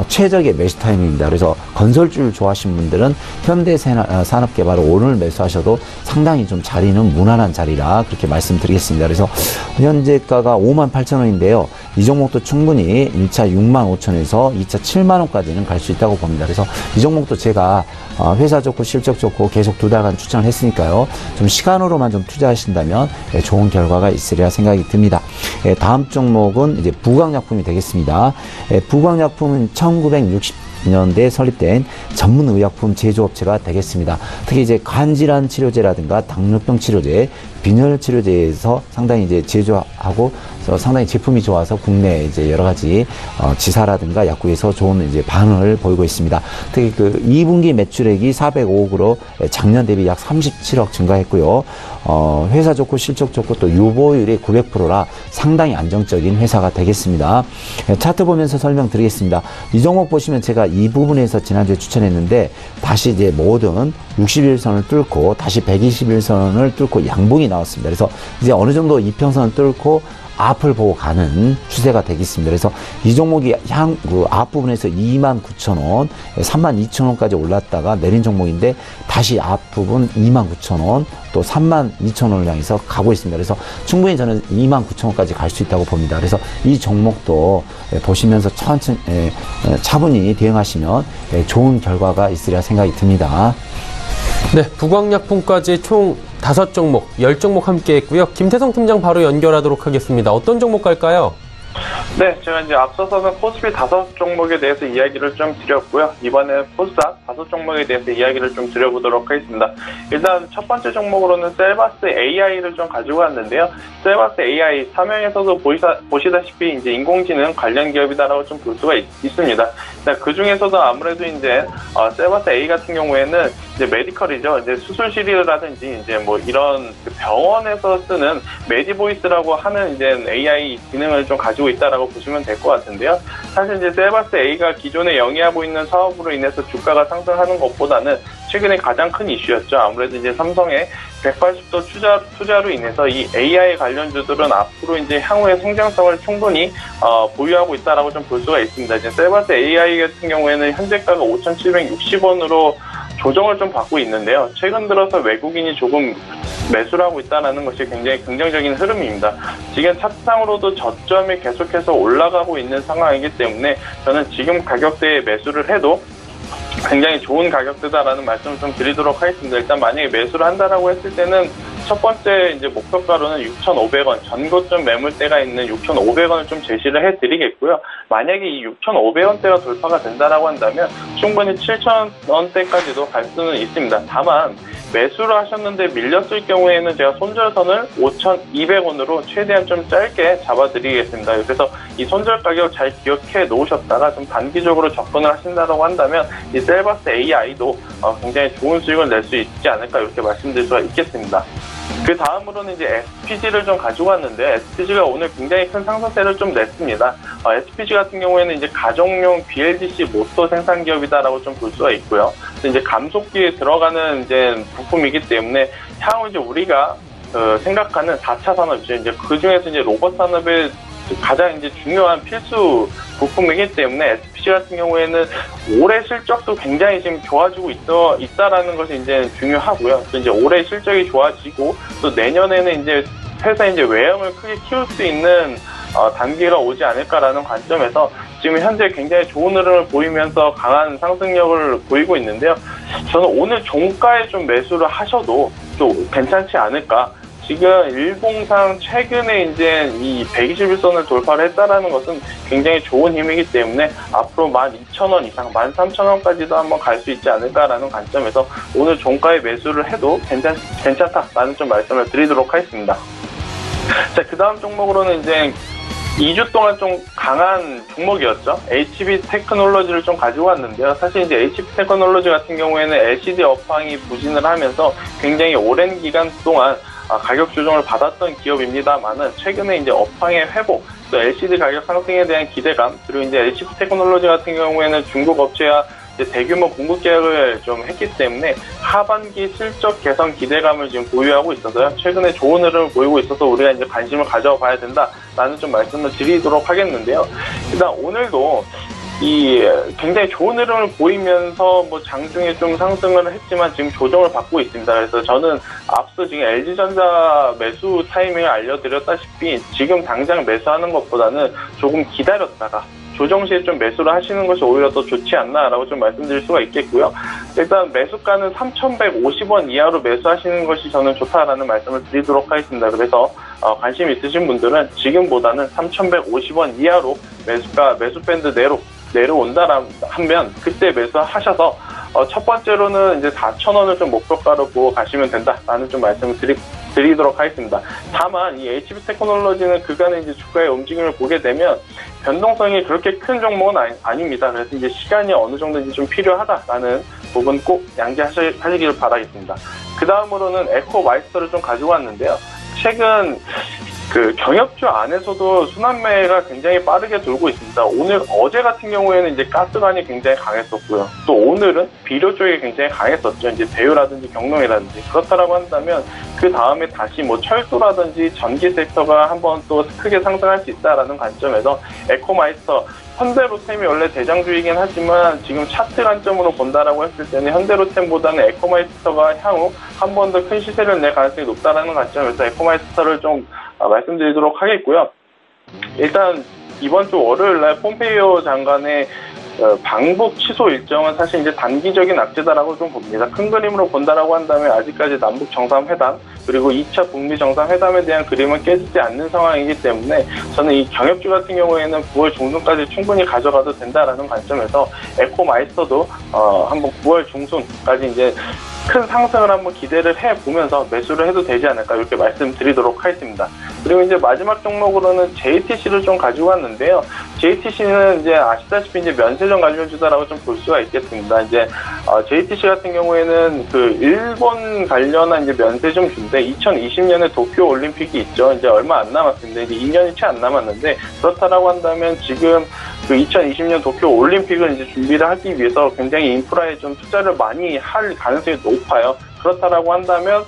최적의 매수 타이밍입니다. 그래서 건설주를 좋아하시는 분들은 현대산업개발을 오늘 매수하셔도 상당히 좀 자리는 무난한 자리라 그렇게 말씀드리겠습니다. 그래서 현재가가 58,000원인데요. 이 종목도 충분히 1차 65,000원에서 2차 70,000원까지는 갈 수 있다고 봅니다. 그래서 이 종목도 제가 회사 좋고 실적 좋고 계속 2달간 추천을 했으니까요. 좀 시간으로만 좀 투자하신다면 좋은 결과가 있으리라 생각이 듭니다. 다음 종목은 이제 부광약품이 되겠습니다. 부광약품은 1960년대에 설립된 전문 의약품 제조업체가 되겠습니다. 특히 이제 간질환 치료제라든가 당뇨병 치료제, 빈혈 치료제에서 상당히 이제 제조하고 상당히 제품이 좋아서 국내 이제 여러 가지 지사라든가 약국에서 좋은 이제 반응을 보이고 있습니다. 특히 그 2분기 매출액이 405억으로 작년 대비 약 37억 증가했고요. 회사 좋고 실적 좋고 또 유보율이 900%라 상당히 안정적인 회사가 되겠습니다. 차트 보면서 설명드리겠습니다. 이 종목 보시면 제가 이 부분에서 지난주에 추천했는데 다시 이제 모든 60일선을 뚫고 다시 121선을 뚫고 양봉이 나왔습니다. 그래서 이제 어느 정도 이평선을 뚫고 앞을 보고 가는 추세가 되겠습니다. 그래서 이 종목이 그 앞부분에서 29,000원, 32,000원까지 올랐다가 내린 종목인데 다시 앞부분 29,000원, 또 32,000원을 향해서 가고 있습니다. 그래서 충분히 저는 29,000원까지 갈 수 있다고 봅니다. 그래서 이 종목도 보시면서 천천히 차분히 대응하시면 좋은 결과가 있으리라 생각이 듭니다. 네, 부광약품까지 총 5종목, 10종목 함께 했고요. 김태성 팀장 바로 연결하도록 하겠습니다. 어떤 종목 갈까요? 네, 제가 이제 앞서서는 코스피 5종목에 대해서 이야기를 좀 드렸고요. 이번에 코스닥 5종목에 대해서 이야기를 좀 드려보도록 하겠습니다. 일단 첫 번째 종목으로는 셀바스 AI를 좀 가지고 왔는데요. 셀바스 AI 사명에서도 보시다시피 이제 인공지능 관련 기업이다라고 좀 볼 수가 있습니다. 그 중에서도 아무래도 이제 셀바스 AI 같은 경우에는 이제 메디컬이죠. 이제 수술실이라든지 이제 뭐 이런 병원에서 쓰는 메디보이스라고 하는 이제 AI 기능을 좀 가지고 있다라고 보시면 될 것 같은데요. 사실 이제 셀바스 A가 기존에 영위하고 있는 사업으로 인해서 주가가 상승하는 것보다는 최근에 가장 큰 이슈였죠. 아무래도 이제 삼성의 180도 투자로 인해서 이 AI 관련주들은 앞으로 이제 향후의 성장성을 충분히 보유하고 있다라고 좀 볼 수가 있습니다. 이제 셀바스 AI 같은 경우에는 현재가가 5,760원으로 조정을 좀 받고 있는데요. 최근 들어서 외국인이 조금 매수를 하고 있다는 것이 굉장히 긍정적인 흐름입니다. 지금 차트상으로도 저점이 계속해서 올라가고 있는 상황이기 때문에 저는 지금 가격대에 매수를 해도 굉장히 좋은 가격대다라는 말씀을 좀 드리도록 하겠습니다. 일단 만약에 매수를 한다라고 했을 때는 첫 번째 이제 목표가로는 6,500원, 전고점 매물대가 있는 6,500원을 좀 제시를 해드리겠고요. 만약에 이 6,500원대가 돌파가 된다라고 한다면 충분히 7,000원대까지도 갈 수는 있습니다. 다만 매수를 하셨는데 밀렸을 경우에는 제가 손절선을 5,200원으로 최대한 좀 짧게 잡아드리겠습니다. 그래서 이 손절 가격 잘 기억해 놓으셨다가 좀 단기적으로 접근을 하신다고 한다면 이 셀바스 AI도 굉장히 좋은 수익을 낼 수 있지 않을까 이렇게 말씀드릴 수가 있겠습니다. 그 다음으로는 이제 SPG를 좀 가지고 왔는데 SPG가 오늘 굉장히 큰 상승세를 좀 냈습니다. SPG 같은 경우에는 이제 가정용 BLDC 모터 생산 기업이다라고 좀 볼 수가 있고요. 이제 감속기에 들어가는 이제 부품이기 때문에 향후 이제 우리가 생각하는 4차 산업이죠. 이제 그 중에서 이제 로봇 산업의 가장 이제 중요한 필수 부품이기 때문에 SPC 같은 경우에는 올해 실적도 굉장히 지금 좋아지고 있다라는 것이 이제 중요하고요. 또 이제 올해 실적이 좋아지고 또 내년에는 이제 회사 이제 외형을 크게 키울 수 있는 단계가 오지 않을까라는 관점에서 지금 현재 굉장히 좋은 흐름을 보이면서 강한 상승력을 보이고 있는데요. 저는 오늘 종가에 좀 매수를 하셔도 좀 괜찮지 않을까. 지금 일봉상 최근에 이제 이 121선을 돌파를 했다라는 것은 굉장히 좋은 힘이기 때문에 앞으로 12,000원 이상, 13,000원까지도 한번 갈 수 있지 않을까라는 관점에서 오늘 종가에 매수를 해도 괜찮다라는 좀 말씀을 드리도록 하겠습니다. 자, 그 다음 종목으로는 이제 2주 동안 좀 강한 종목이었죠. HB 테크놀로지를 좀 가지고 왔는데요. 사실 이제 HB 테크놀로지 같은 경우에는 LCD 업황이 부진을 하면서 굉장히 오랜 기간 동안 가격 조정을 받았던 기업입니다만은 최근에 이제 업황의 회복, 또 LCD 가격 상승에 대한 기대감, 그리고 이제 HB 테크놀로지 같은 경우에는 중국 업체와 이제 대규모 공급 계약을 좀 했기 때문에 하반기 실적 개선 기대감을 지금 보유하고 있어서요. 최근에 좋은 흐름을 보이고 있어서 우리가 이제 관심을 가져봐야 된다라는 좀 말씀을 드리도록 하겠는데요. 일단 오늘도 굉장히 좋은 흐름을 보이면서 뭐 장중에 좀 상승을 했지만 지금 조정을 받고 있습니다. 그래서 저는 앞서 지금 LG전자 매수 타이밍을 알려드렸다시피 지금 당장 매수하는 것보다는 조금 기다렸다가 조정 시에 좀 매수를 하시는 것이 오히려 더 좋지 않나라고 좀 말씀드릴 수가 있겠고요. 일단 매수가는 3,150원 이하로 매수하시는 것이 저는 좋다라는 말씀을 드리도록 하겠습니다. 그래서 관심 있으신 분들은 지금보다는 3,150원 이하로 매수 밴드 내려온다라면 그때 매수하셔서 첫 번째로는 이제 4,000원을 좀 목표가로 보고 가시면 된다라는 좀 말씀을 드리도록 하겠습니다. 다만 이 HB 테크놀로지는 그간의 이제 주가의 움직임을 보게 되면 변동성이 그렇게 큰 종목은 아닙니다. 그래서 이제 시간이 어느 정도인지 좀 필요하다라는 부분 꼭 양지하시기를 바라겠습니다. 그 다음으로는 에코마이스터를 좀 가지고 왔는데요. 최근 경협주 안에서도 순환매가 굉장히 빠르게 돌고 있습니다. 어제 같은 경우에는 이제 가스관이 굉장히 강했었고요. 또 오늘은 비료 쪽이 굉장히 강했었죠. 이제 대유라든지 경농이라든지. 그렇다라고 한다면 그 다음에 다시 뭐 철도라든지 전기 섹터가 한번 또 크게 상승할 수 있다라는 관점에서 에코마이스터 현대로템이 원래 대장주이긴 하지만 지금 차트 관점으로 본다라고 했을 때는 현대로템보다는 에코마이스터가 향후 한 번 더 큰 시세를 낼 가능성이 높다라는 관점에서 에코마이스터를 좀 말씀드리도록 하겠고요. 일단 이번 주 월요일 날 폼페이오 장관의 방북 취소 일정은 사실 이제 단기적인 악재다라고 좀 봅니다. 큰 그림으로 본다라고 한다면 아직까지 남북 정상회담 그리고 2차 북미 정상회담에 대한 그림은 깨지지 않는 상황이기 때문에 저는 이 경협주 같은 경우에는 9월 중순까지 충분히 가져가도 된다라는 관점에서 에코마이스터도 한번 9월 중순까지 이제 큰 상승을 한번 기대를 해보면서 매수를 해도 되지 않을까 이렇게 말씀드리도록 하겠습니다. 그리고 이제 마지막 종목으로는 JTC를 좀 가지고 왔는데요. JTC는 이제 아시다시피 이제 면세점 관련주다라고 좀 볼 수가 있겠습니다. 이제 JTC 같은 경우에는 일본 관련한 이제 면세점 주인데 2020년에 도쿄 올림픽이 있죠. 이제 얼마 안 남았습니다. 이제 2년이 채 안 남았는데 그렇다라고 한다면 지금 2020년 도쿄 올림픽을 이제 준비를 하기 위해서 굉장히 인프라에 좀 투자를 많이 할 가능성이 높아요. 그렇다라고 한다면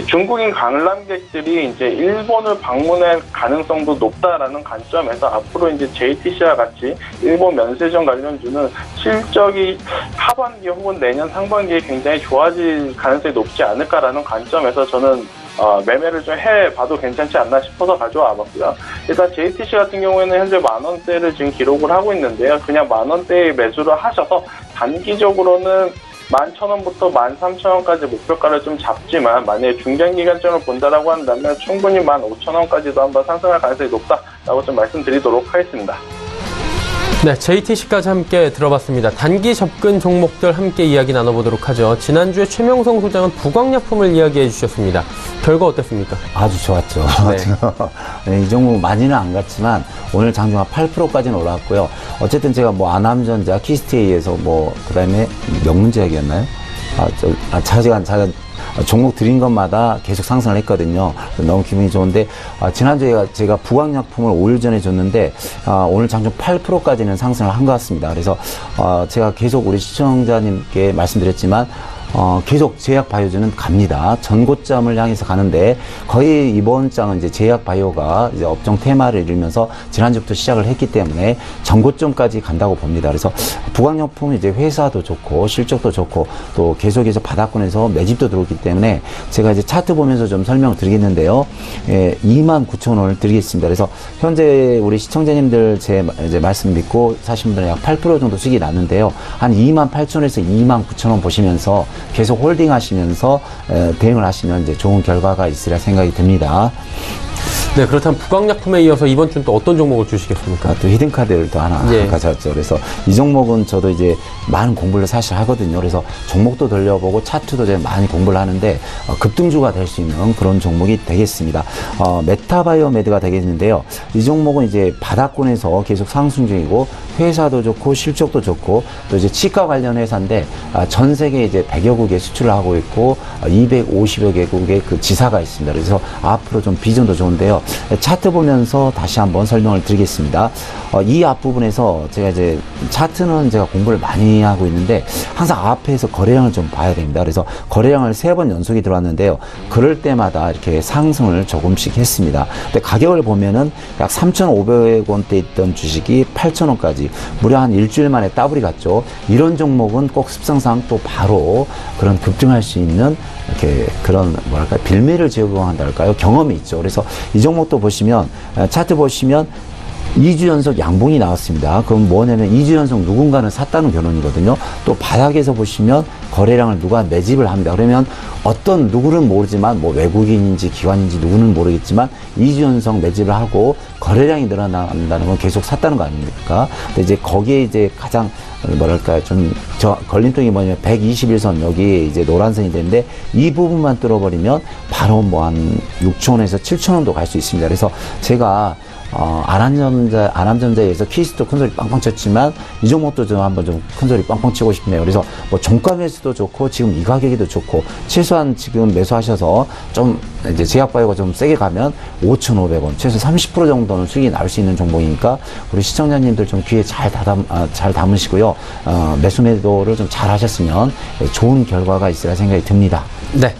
중국인 관람객들이 이제 일본을 방문할 가능성도 높다라는 관점에서 앞으로 이제 JTC와 같이 일본 면세점 관련주는 실적이 하반기 혹은 내년 상반기에 굉장히 좋아질 가능성이 높지 않을까라는 관점에서 저는 매매를 좀 해봐도 괜찮지 않나 싶어서 가져와 봤고요. 일단 JTC 같은 경우에는 현재 10,000원대를 지금 기록을 하고 있는데요. 그냥 10,000원대에 매수를 하셔서 단기적으로는 11,000원부터 13,000원까지 목표가를 좀 잡지만 만약에 중장기관점을 본다라고 한다면 충분히 15,000원까지도 한번 상승할 가능성이 높다라고 좀 말씀드리도록 하겠습니다. 네, JTC까지 함께 들어봤습니다. 단기 접근 종목들 함께 이야기 나눠보도록 하죠. 지난주에 최명성 소장은 부광약품을 이야기해 주셨습니다. 결과 어땠습니까? 아주 좋았죠. 네. 네, 이 종목 많이는 안 갔지만 오늘 장중 한 8%까지는 올라왔고요. 어쨌든 제가 뭐 아남전자, 키스테이에서 그다음에 명문제약이었나요? 제가 종목 드린 것마다 계속 상승을 했거든요. 너무 기분이 좋은데 지난주에 제가 부광약품을 5일 전에 줬는데 오늘 장중 8%까지는 상승을 한 것 같습니다. 그래서 제가 계속 우리 시청자님께 말씀드렸지만 계속 제약바이오주는 갑니다. 전고점을 향해서 가는데 거의 이번 장은 이제 제약바이오가 이제 업종 테마를 이루면서 지난주부터 시작을 했기 때문에 전고점까지 간다고 봅니다. 그래서 부광약품은 이제 회사도 좋고 실적도 좋고 또 계속해서 바닥권에서 매집도 들어오기 때문에 제가 이제 차트 보면서 좀 설명을 드리겠는데요. 29,000원을 드리겠습니다. 그래서 현재 우리 시청자님들 제 이제 말씀 믿고 사신 분들은 약 8% 정도 수익이 났는데요. 한 28,000원에서 29,000원 보시면서 계속 홀딩 하시면서 대응을 하시면 이제 좋은 결과가 있으리라 생각이 듭니다. 네, 그렇다면 부광약품에 이어서 이번 주는 또 어떤 종목을 주시겠습니까? 또 히든카드를 또 하나 가져왔죠. 그래서 이 종목은 저도 이제 많은 공부를 사실 하거든요. 그래서 종목도 돌려보고 차트도 이제 많이 공부를 하는데 급등주가 될 수 있는 그런 종목이 되겠습니다. 메타바이오메드가 되겠는데요. 이 종목은 이제 바닥권에서 계속 상승 중이고 회사도 좋고 실적도 좋고 또 이제 치과 관련 회사인데 전 세계 이제 100여 국에 수출을 하고 있고 250여 개국의 그 지사가 있습니다. 그래서 앞으로 좀 비전도 좋은데요. 차트 보면서 다시 한번 설명을 드리겠습니다. 이 앞부분에서 제가 이제 차트는 제가 공부를 많이 하고 있는데 항상 앞에서 거래량을 좀 봐야 됩니다. 그래서 거래량을 3번 연속이 들어왔는데요. 그럴 때마다 이렇게 상승을 조금씩 했습니다. 근데 가격을 보면은 약 3,500원대 있던 주식이 8,000원까지 무려 한 일주일 만에 따블이 갔죠. 이런 종목은 꼭 습성상 또 바로 그런 급등할 수 있는 이렇게 그런 뭐랄까 빌미를 제공한다 할까요? 경험이 있죠. 그래서 이 종목도 보시면 차트 보시면 2주 연속 양봉이 나왔습니다. 그럼 뭐냐면 2주 연속 누군가는 샀다는 결론이거든요. 또 바닥에서 보시면 거래량을 누가 매집을 합니다. 그러면 어떤 누구는 모르지만 뭐 외국인인지 기관인지 누구는 모르겠지만 2주 연속 매집을 하고 거래량이 늘어난다는 건 계속 샀다는 거 아닙니까? 근데 이제 거기에 이제 가장 뭐랄까요 좀 걸림돌이 뭐냐면 121선 여기 이제 노란선이 되는데 이 부분만 뚫어버리면 바로 뭐 한 6,000원에서 7,000원도 갈 수 있습니다. 그래서 제가 아남전자에서 키스도 큰소리 빵빵 쳤지만 이 종목도 좀 한번 좀 큰소리 빵빵 치고 싶네요. 그래서 뭐 종가 매수도 좋고 지금 이 가격에도 좋고 최소한 지금 매수하셔서 좀 이제 제약바이오가 좀 세게 가면 5,500원 최소 30% 정도는 수익이 나올 수 있는 종목이니까 우리 시청자님들 좀 귀에 잘 담으시고요. 매수 매도를 좀 잘 하셨으면 좋은 결과가 있으리라 생각이 듭니다. 네,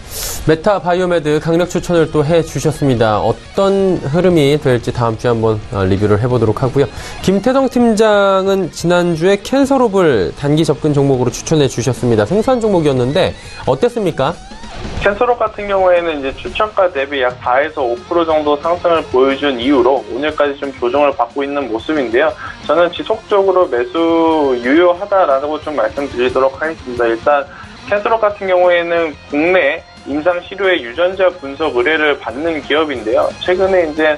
메타 바이오메드 강력 추천을 또 해주셨습니다. 어떤 흐름이 될지 다음 주에 한번 리뷰를 해보도록 하고요. 김태성 팀장은 지난주에 캔서롭을 단기 접근 종목으로 추천해 주셨습니다. 생산 종목이었는데 어땠습니까? 캔서롭 같은 경우에는 이제 추천가 대비 약 4에서 5% 정도 상승을 보여준 이후로 오늘까지 좀 조정을 받고 있는 모습인데요. 저는 지속적으로 매수 유효하다라고 좀 말씀드리도록 하겠습니다. 일단 캔서롭 같은 경우에는 국내 임상 치료의 유전자 분석 의뢰를 받는 기업인데요. 최근에 이제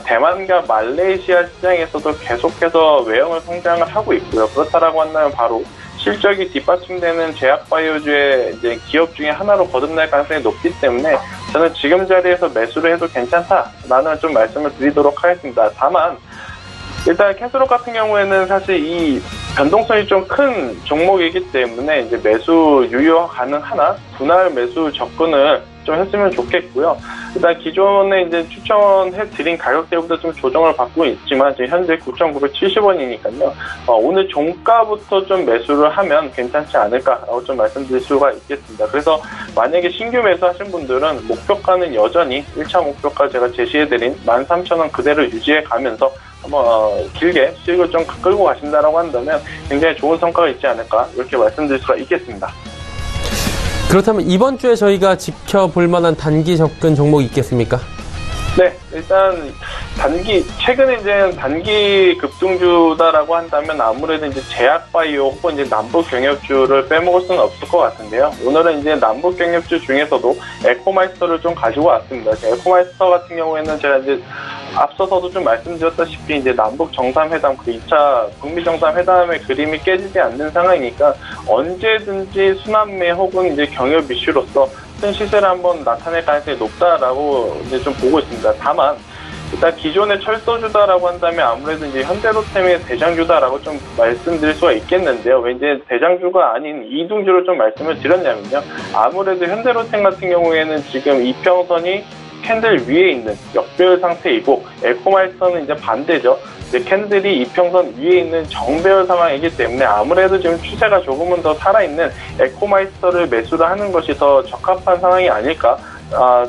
대만과 말레이시아 시장에서도 계속해서 외형을 성장을 하고 있고요. 그렇다라고 한다면 바로 실적이 뒷받침되는 제약바이오주의 이제 기업 중에 하나로 거듭날 가능성이 높기 때문에 저는 지금 자리에서 매수를 해도 괜찮다라는 좀 말씀을 드리도록 하겠습니다. 다만 일단 캔서롭 같은 경우에는 사실 이 변동성이 좀 큰 종목이기 때문에 이제 매수 유효 가능하나 분할 매수 접근을 좀 했으면 좋겠고요. 일단 기존에 이제 추천해드린 가격대보다 좀 조정을 받고 있지만 지금 현재 9,970원이니까요. 오늘 종가부터 좀 매수를 하면 괜찮지 않을까라고 좀 말씀드릴 수가 있겠습니다. 그래서 만약에 신규 매수하신 분들은 목표가는 여전히 1차 목표가 제가 제시해드린 13,000원 그대로 유지해가면서 한번 길게 수익을 좀 끌고 가신다라고 한다면 굉장히 좋은 성과가 있지 않을까 이렇게 말씀드릴 수가 있겠습니다. 그렇다면 이번 주에 저희가 지켜볼 만한 단기 접근 종목이 있겠습니까? 네, 일단 최근에 이제 단기 급등주다라고 한다면 아무래도 이제 제약바이오 혹은 이제 남북경협주를 빼먹을 수는 없을 것 같은데요. 오늘은 이제 남북경협주 중에서도 에코마이스터를 좀 가지고 왔습니다. 에코마이스터 같은 경우에는 제가 이제 앞서서도 좀 말씀드렸다시피 이제 남북 정상회담 그 2차 북미 정상회담의 그림이 깨지지 않는 상황이니까 언제든지 순환매 혹은 이제 경협 이슈로서 큰 시세를 한번 나타낼 가능성이 높다라고 이제 좀 보고 있습니다. 다만 일단 기존의 철도주다라고 한다면 아무래도 이제 현대로템의 대장주다라고 좀 말씀드릴 수가 있겠는데요. 왜 이제 대장주가 아닌 이등주를 좀 말씀을 드렸냐면요. 아무래도 현대로템 같은 경우에는 지금 이평선이 캔들 위에 있는 역배열 상태이고 에코마이스터는 이제 반대죠. 이제 캔들이 이평선 위에 있는 정배열 상황이기 때문에 아무래도 지금 추세가 조금은 더 살아있는 에코마이스터를 매수를 하는 것이 더 적합한 상황이 아닐까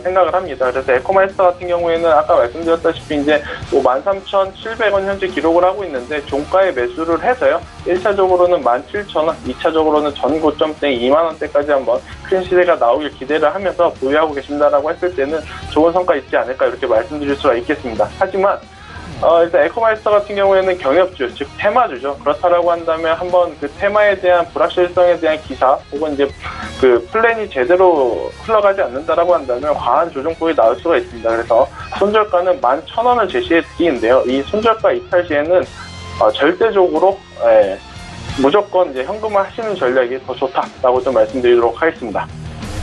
생각을 합니다. 그래서 에코마이스터 같은 경우에는 아까 말씀드렸다시피 이제 13,700원 현재 기록을 하고 있는데 종가에 매수를 해서요. 1차적으로는 17,000원, 2차적으로는 전 고점대 2만원대까지 한번 큰 시세가 나오길 기대를 하면서 보유하고 계신다라고 했을 때는 좋은 성과 있지 않을까 이렇게 말씀드릴 수가 있겠습니다. 하지만 일단 에코마이스터 같은 경우에는 경협주, 즉 테마주죠. 그렇다라고 한다면 한번 그 테마에 대한 불확실성에 대한 기사 혹은 이제 그 플랜이 제대로 흘러가지 않는다라고 한다면 과한 조정폭이 나올 수가 있습니다. 그래서 손절가는 11,000원을 제시해 드리는데요. 이 손절가 이탈 시에는 절대적으로 무조건 이제 현금화 하시는 전략이 더 좋다라고 좀 말씀드리도록 하겠습니다.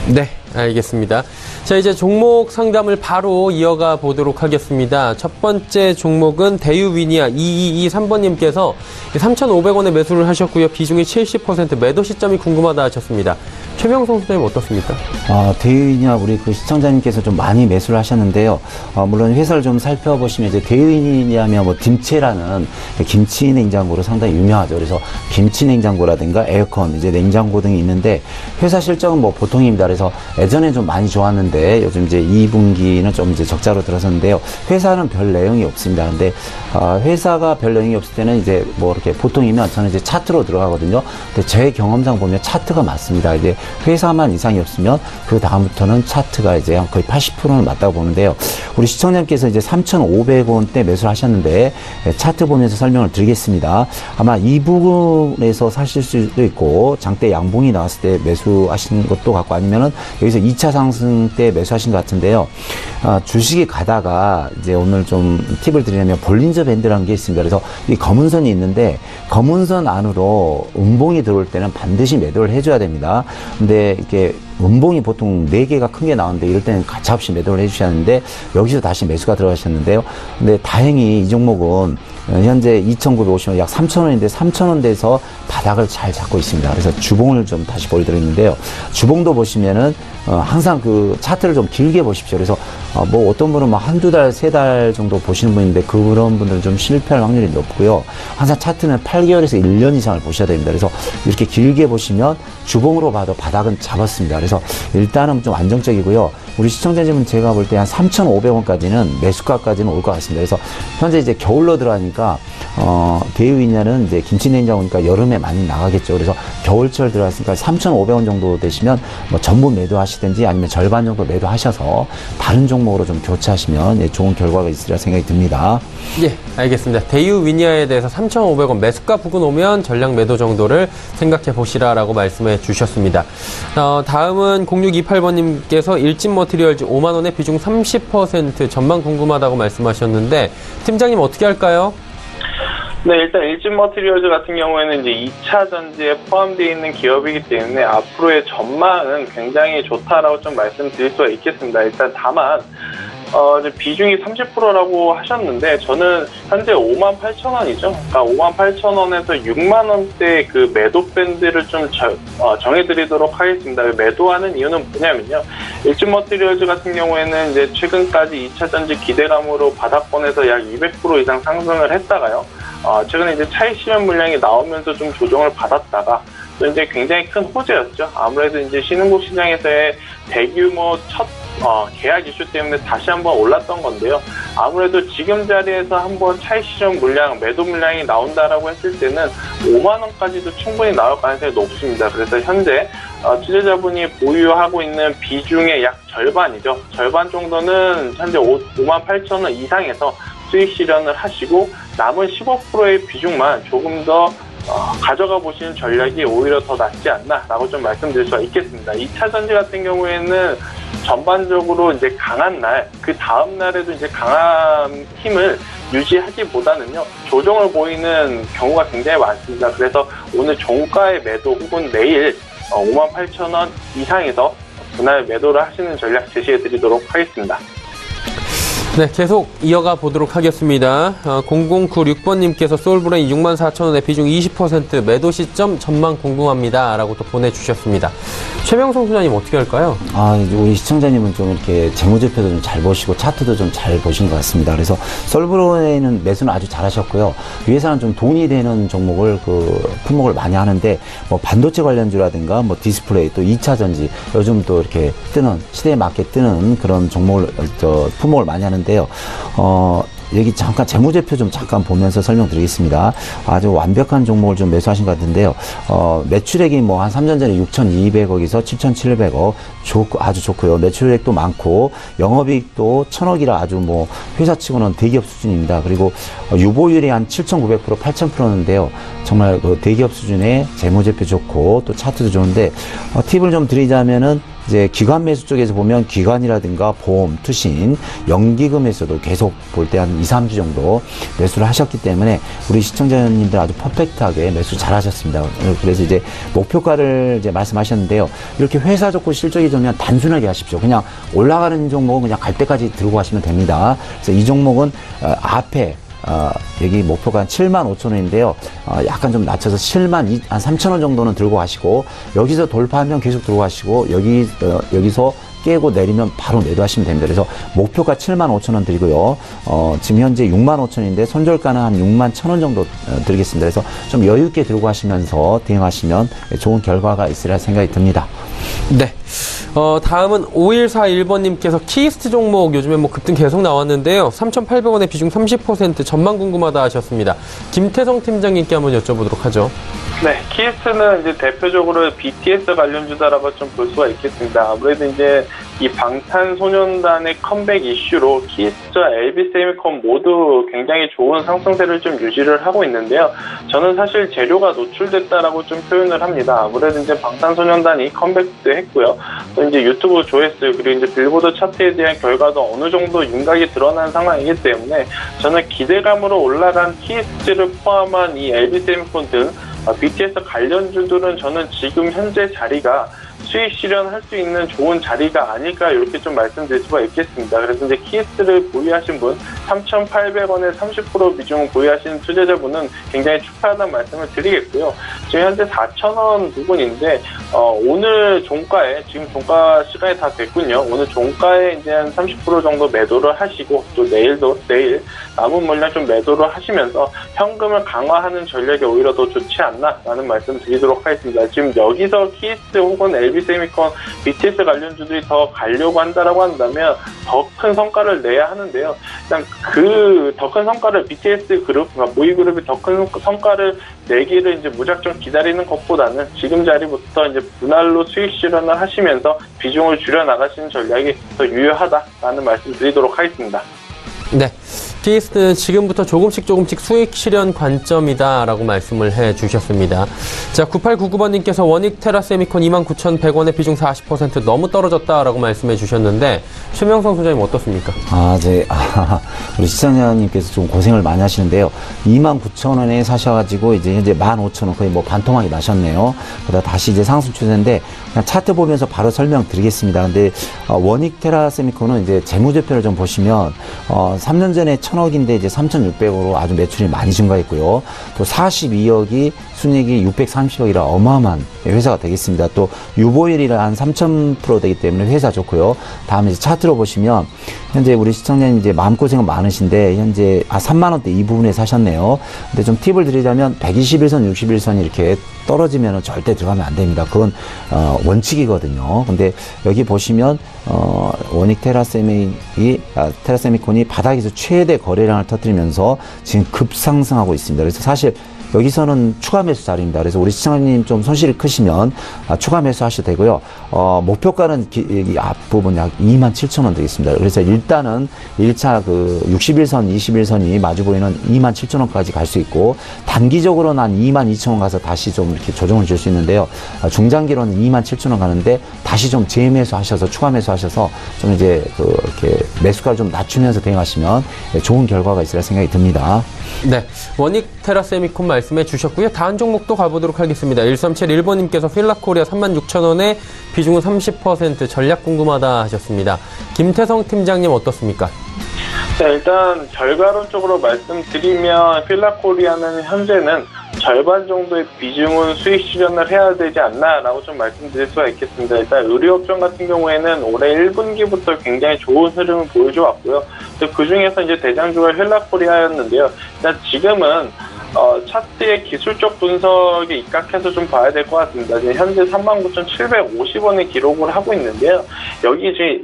네, 알겠습니다. 자, 이제 종목 상담을 바로 이어가 보도록 하겠습니다. 첫 번째 종목은 대유위니아 2223번님께서 3,500원에 매수를 하셨고요. 비중이 70%, 매도 시점이 궁금하다 하셨습니다. 최명성 소장님 어떻습니까? 대의인이나 우리 그 시청자님께서 좀 많이 매수를 하셨는데요. 물론 회사를 좀 살펴보시면 이제 대의인이라면 뭐 딤체라는 김치 냉장고로 상당히 유명하죠. 그래서 김치 냉장고라든가 에어컨, 이제 냉장고 등이 있는데 회사 실적은 뭐 보통입니다. 그래서 예전에 좀 많이 좋았는데 요즘 이제 2분기는 좀 이제 적자로 들어섰는데요. 회사는 별 내용이 없습니다. 근데 회사가 별 내용이 없을 때는 이제 뭐 이렇게 보통이면 저는 이제 차트로 들어가거든요. 근데 제 경험상 보면 차트가 맞습니다. 이제 회사만 이상이 없으면 그 다음부터는 차트가 이제 거의 80%는 맞다고 보는데요. 우리 시청자님께서 이제 3,500원대 매수를 하셨는데 차트 보면서 설명을 드리겠습니다. 아마 이 부분에서 사실 수도 있고 장대 양봉이 나왔을 때 매수하신 것도 같고 아니면은 여기서 2차 상승 때 매수하신 것 같은데요. 주식이 가다가 이제 오늘 좀 팁을 드리려면 볼린저 밴드라는 게 있습니다. 그래서 이 검은 선이 있는데 검은 선 안으로 음봉이 들어올 때는 반드시 매도를 해줘야 됩니다. 근데 이렇게 음봉이 보통 4개가 큰 게 나오는데 이럴 때는 가차없이 매도를 해주셨는데 여기서 다시 매수가 들어가셨는데요. 근데 다행히 이 종목은 현재 2,950원 약 3,000원인데 3,000원대에서 바닥을 잘 잡고 있습니다. 그래서 주봉을 좀 다시 보여드리는데요. 주봉도 보시면은 항상 그 차트를 좀 길게 보십시오. 그래서 뭐 어떤 분은 뭐 한두 달, 3달 정도 보시는 분인데 그런 분들은 좀 실패할 확률이 높고요. 항상 차트는 8개월에서 1년 이상을 보셔야 됩니다. 그래서 이렇게 길게 보시면 주봉으로 봐도 바닥은 잡았습니다. 그래서 일단은 좀 안정적이고요. 우리 시청자님은 제가 볼 때 한 3,500원까지는 매수가까지는 올 것 같습니다. 그래서 현재 이제 겨울로 들어가니까 대유인야는 이제 김치냉장고니까 여름에 많이 나가겠죠. 그래서 겨울철 들어갔으니까 3,500원 정도 되시면 뭐 전부 매도하시든지 아니면 절반 정도 매도하셔서 다른 종목으로 좀 교체하시면 좋은 결과가 있으리라 생각이 듭니다. 예, 알겠습니다. 대유위니아에 대해서 3,500원 매수가 부근 오면 전량 매도 정도를 생각해 보시라라고 말씀해 주셨습니다. 다음은 0628번님께서 일진머티리얼즈 5만원의 비중 30% 전망 궁금하다고 말씀하셨는데 팀장님 어떻게 할까요? 네, 일단 일진머티리얼즈 같은 경우에는 이제 2차 전지에 포함되어 있는 기업이기 때문에 앞으로의 전망은 굉장히 좋다라고 좀 말씀드릴 수가 있겠습니다. 일단 다만 비중이 30%라고 하셨는데 저는 현재 58,000원이죠. 그러니까 58,000원에서 6만원대 그 매도 밴드를 좀 정해드리도록 하겠습니다. 매도하는 이유는 뭐냐면요. 일진머티리얼즈 같은 경우에는 이제 최근까지 2차 전지 기대감으로 바닥권에서 약 200% 이상 상승을 했다가요. 최근에 이제 차익 실현 물량이 나오면서 좀 조정을 받았다가 또 이제 굉장히 큰 호재였죠. 아무래도 이제 신흥국 시장에서의 대규모 첫 계약 이슈 때문에 다시 한번 올랐던 건데요. 아무래도 지금 자리에서 한번 차익 실현 물량, 매도 물량이 나온다라고 했을 때는 5만 원까지도 충분히 나올 가능성이 높습니다. 그래서 현재 투자자분이 보유하고 있는 비중의 약 절반이죠. 절반 정도는 현재 58,000원 이상에서 수익 실현을 하시고 남은 15%의 비중만 조금 더 가져가 보시는 전략이 오히려 더 낫지 않나라고 좀 말씀드릴 수가 있겠습니다. 2차 전지 같은 경우에는 전반적으로 이제 강한 날, 그 다음 날에도 이제 강한 힘을 유지하기보다는요, 조정을 보이는 경우가 굉장히 많습니다. 그래서 오늘 종가의 매도 혹은 내일 58,000원 이상에서 그날 매도를 하시는 전략 제시해 드리도록 하겠습니다. 네, 계속 이어가 보도록 하겠습니다. 0096번님께서 소울브레인 64,000원의 비중 20% 매도 시점 전망 궁금합니다. 라고 또 보내주셨습니다. 최명성 소장님 어떻게 할까요? 우리 시청자님은 좀 이렇게 재무제표도 좀 잘 보시고 차트도 좀 잘 보신 것 같습니다. 그래서 소울브레인은 매수는 아주 잘하셨고요. 이 회사는 좀 돈이 되는 종목을 품목을 많이 하는데 뭐 반도체 관련주라든가 뭐 디스플레이 또 2차 전지 요즘 또 이렇게 뜨는 시대에 맞게 뜨는 그런 종목을 품목을 많이 하는데요. 여기 잠깐 재무제표 좀 잠깐 보면서 설명드리겠습니다. 아주 완벽한 종목을 좀 매수하신 것 같은데요. 매출액이 뭐 한 3년 전에 6,200억에서 7,700억 아주 좋고요. 매출액도 많고 영업이익도 1,000억이라 아주 뭐 회사치고는 대기업 수준입니다. 그리고 유보율이 한 7,900%, 8,000%인데요. 정말 그 대기업 수준의 재무제표 좋고 또 차트도 좋은데 팁을 좀 드리자면은 이제 기관 매수 쪽에서 보면 기관이라든가 보험, 투신, 연기금에서도 계속 볼 때 한 2, 3주 정도 매수를 하셨기 때문에 우리 시청자님들 아주 퍼펙트하게 매수 잘 하셨습니다. 그래서 이제 목표가를 이제 말씀하셨는데요. 이렇게 회사 좋고 실적이 좋으면 단순하게 하십시오. 그냥 올라가는 종목은 그냥 갈 때까지 들고 가시면 됩니다. 그래서 이 종목은 앞에 여기 목표가 한 75,000원인데요. 약간 좀 낮춰서 73,000원 정도는 들고 가시고, 여기서 돌파하면 계속 들고 가시고, 여기서 깨고 내리면 바로 매도하시면 됩니다. 그래서 목표가 75,000원 들고요. 지금 현재 65,000원인데 손절가는 한 61,000원 정도 들겠습니다. 그래서 좀 여유 있게 들고 가시면서 대응하시면 좋은 결과가 있으리라 생각이 듭니다. 네. 다음은 5141번님께서 키이스트 종목 요즘에 뭐 급등 계속 나왔는데요. 3,800원의 비중 30% 전망 궁금하다 하셨습니다. 김태성 팀장님께 한번 여쭤보도록 하죠. 네, 키이스트는 이제 대표적으로 BTS 관련주다라고 좀 볼 수가 있겠습니다. 아무래도 이제 이 방탄소년단의 컴백 이슈로 키이스트와 LG세미콘 모두 굉장히 좋은 상승세를 좀 유지를 하고 있는데요. 저는 사실 재료가 노출됐다라고 좀 표현을 합니다. 아무래도 이제 방탄소년단이 컴백도 했고요. 또 이제 유튜브 조회수 그리고 이제 빌보드 차트에 대한 결과도 어느 정도 윤곽이 드러난 상황이기 때문에 저는 기대감으로 올라간 키이스트를 포함한 이 LG세미콘 등 BTS 관련주들은 저는 지금 현재 자리가 수익 실현할 수 있는 좋은 자리가 아닐까 이렇게 좀 말씀드릴 수가 있겠습니다. 그래서 이제 키이스트를 보유하신 분 3,800원에 30% 비중 보유하신 투자자분은 굉장히 축하하다는 말씀을 드리겠고요. 지금 현재 4,000원 부분인데 오늘 종가에 지금 종가 시간이 다 됐군요. 오늘 종가에 이제 한 30% 정도 매도를 하시고 또 내일 남은 물량 좀 매도를 하시면서 현금을 강화하는 전략이 오히려 더 좋지 않나라는 말씀 드리도록 하겠습니다. 지금 여기서 키이스트 혹은 LG세미콘, BTS 관련주들이 더 가려고 한다라고 한다면 더 큰 성과를 내야 하는데요. 일단 그 더 큰 성과를 BTS 그룹, 모의 그룹이 더 큰 성과를 내기를 이제 무작정 기다리는 것보다는 지금 자리부터 이제 분할로 수익 실현을 하시면서 비중을 줄여 나가시는 전략이 더 유효하다라는 말씀 드리도록 하겠습니다. 네. 키이스트는 지금부터 조금씩 수익 실현 관점이다라고 말씀을 해주셨습니다. 자, 9899번님께서 원익 테라세미콘 29,100원의 비중 40% 너무 떨어졌다라고 말씀해 주셨는데 최명성 소장님 어떻습니까? 우리 시청자님께서 좀 고생을 많이 하시는데요. 29,000원에 사셔가지고 이제 현재 15,000원 거의 뭐 반토막이 나셨네요. 그러다 다시 이제 상승 추세인데 그냥 차트 보면서 바로 설명드리겠습니다. 근데 원익 테라세미콘은 이제 재무제표를 좀 보시면 3년 전에 1,000억인데 이제 3,600억으로 아주 매출이 많이 증가했고요. 또 42억이 순이익이 630억이라 어마어마한 회사가 되겠습니다. 또 유보율이라 한 3,000% 되기 때문에 회사 좋고요. 다음에 이제 차트로 보시면 현재 우리 시청자님 이제 마음고생은 많으신데 현재 3만원대 이 부분에 사셨네요. 근데 좀 팁을 드리자면 121선, 61선이 이렇게 떨어지면 절대 들어가면 안 됩니다. 그건 원칙이거든요. 근데 여기 보시면 원익 테라세미콘이 바닥에서 최대 거래량을 터뜨리면서 지금 급상승하고 있습니다. 그래서 사실 여기서는 추가 매수 자리입니다. 그래서 우리 시청자님 좀 손실이 크시면 추가 매수 하셔도 되고요. 목표가는 여기 앞부분 약 27,000원 되겠습니다. 그래서 일단은 1차 그 61선, 21선이 마주 보이는 27,000원까지 갈 수 있고 단기적으로는 한 22,000원 가서 다시 좀 이렇게 조정을 줄 수 있는데요. 중장기로는 27,000원 가는데 다시 좀 재매수 하셔서 추가 매수 하셔서 좀 이제 이렇게 매수가를 좀 낮추면서 대응하시면 좋은 결과가 있으리라 생각이 듭니다. 네. 원익 테라세미콘 말씀해 주셨고요. 다음 종목도 가보도록 하겠습니다. 1371번님께서 필라코리아 36,000원에 비중은 30% 전략 궁금하다 하셨습니다. 김태성 팀장님 어떻습니까? 네, 일단 결과론적으로 말씀드리면 필라코리아는 현재는 절반 정도의 비중은 수익 실현을 해야 되지 않나라고 좀 말씀드릴 수가 있겠습니다. 일단 의료업종 같은 경우에는 올해 1분기부터 굉장히 좋은 흐름을 보여줘 왔고요. 그 중에서 이제 대장주가 필라코리아였는데요. 일단 지금은 차트의 기술적 분석에 입각해서 좀 봐야 될 것 같습니다. 지금 현재 39,750원의 기록을 하고 있는데요. 여기 이제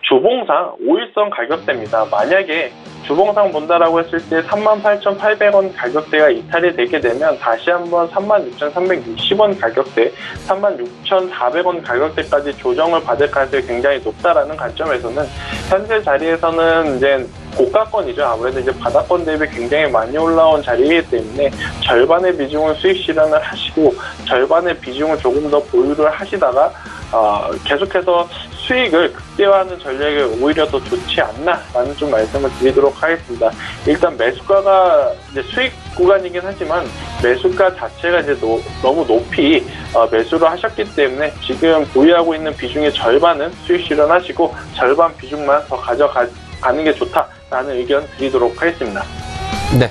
주봉상 5일선 가격대입니다. 만약에 주봉상 본다라고 했을 때 38,800원 가격대가 이탈이 되게 되면 다시 한번 36,360원 가격대, 36,400원 가격대까지 조정을 받을 가능성이 굉장히 높다라는 관점에서는 현재 자리에서는 이제 고가권이죠. 아무래도 이제 바닥권 대비 굉장히 많이 올라온 자리이기 때문에 절반의 비중은 수익 실현을 하시고 절반의 비중을 조금 더 보유를 하시다가 계속해서 수익을 극대화하는 전략이 오히려 더 좋지 않나라는 좀 말씀을 드리도록 하겠습니다. 일단 매수가가 이제 수익 구간이긴 하지만 매수가 자체가 이제 너무 높이 매수를 하셨기 때문에 지금 보유하고 있는 비중의 절반은 수익 실현하시고 절반 비중만 더 가져가는 게 좋다라는 의견 드리도록 하겠습니다. 네.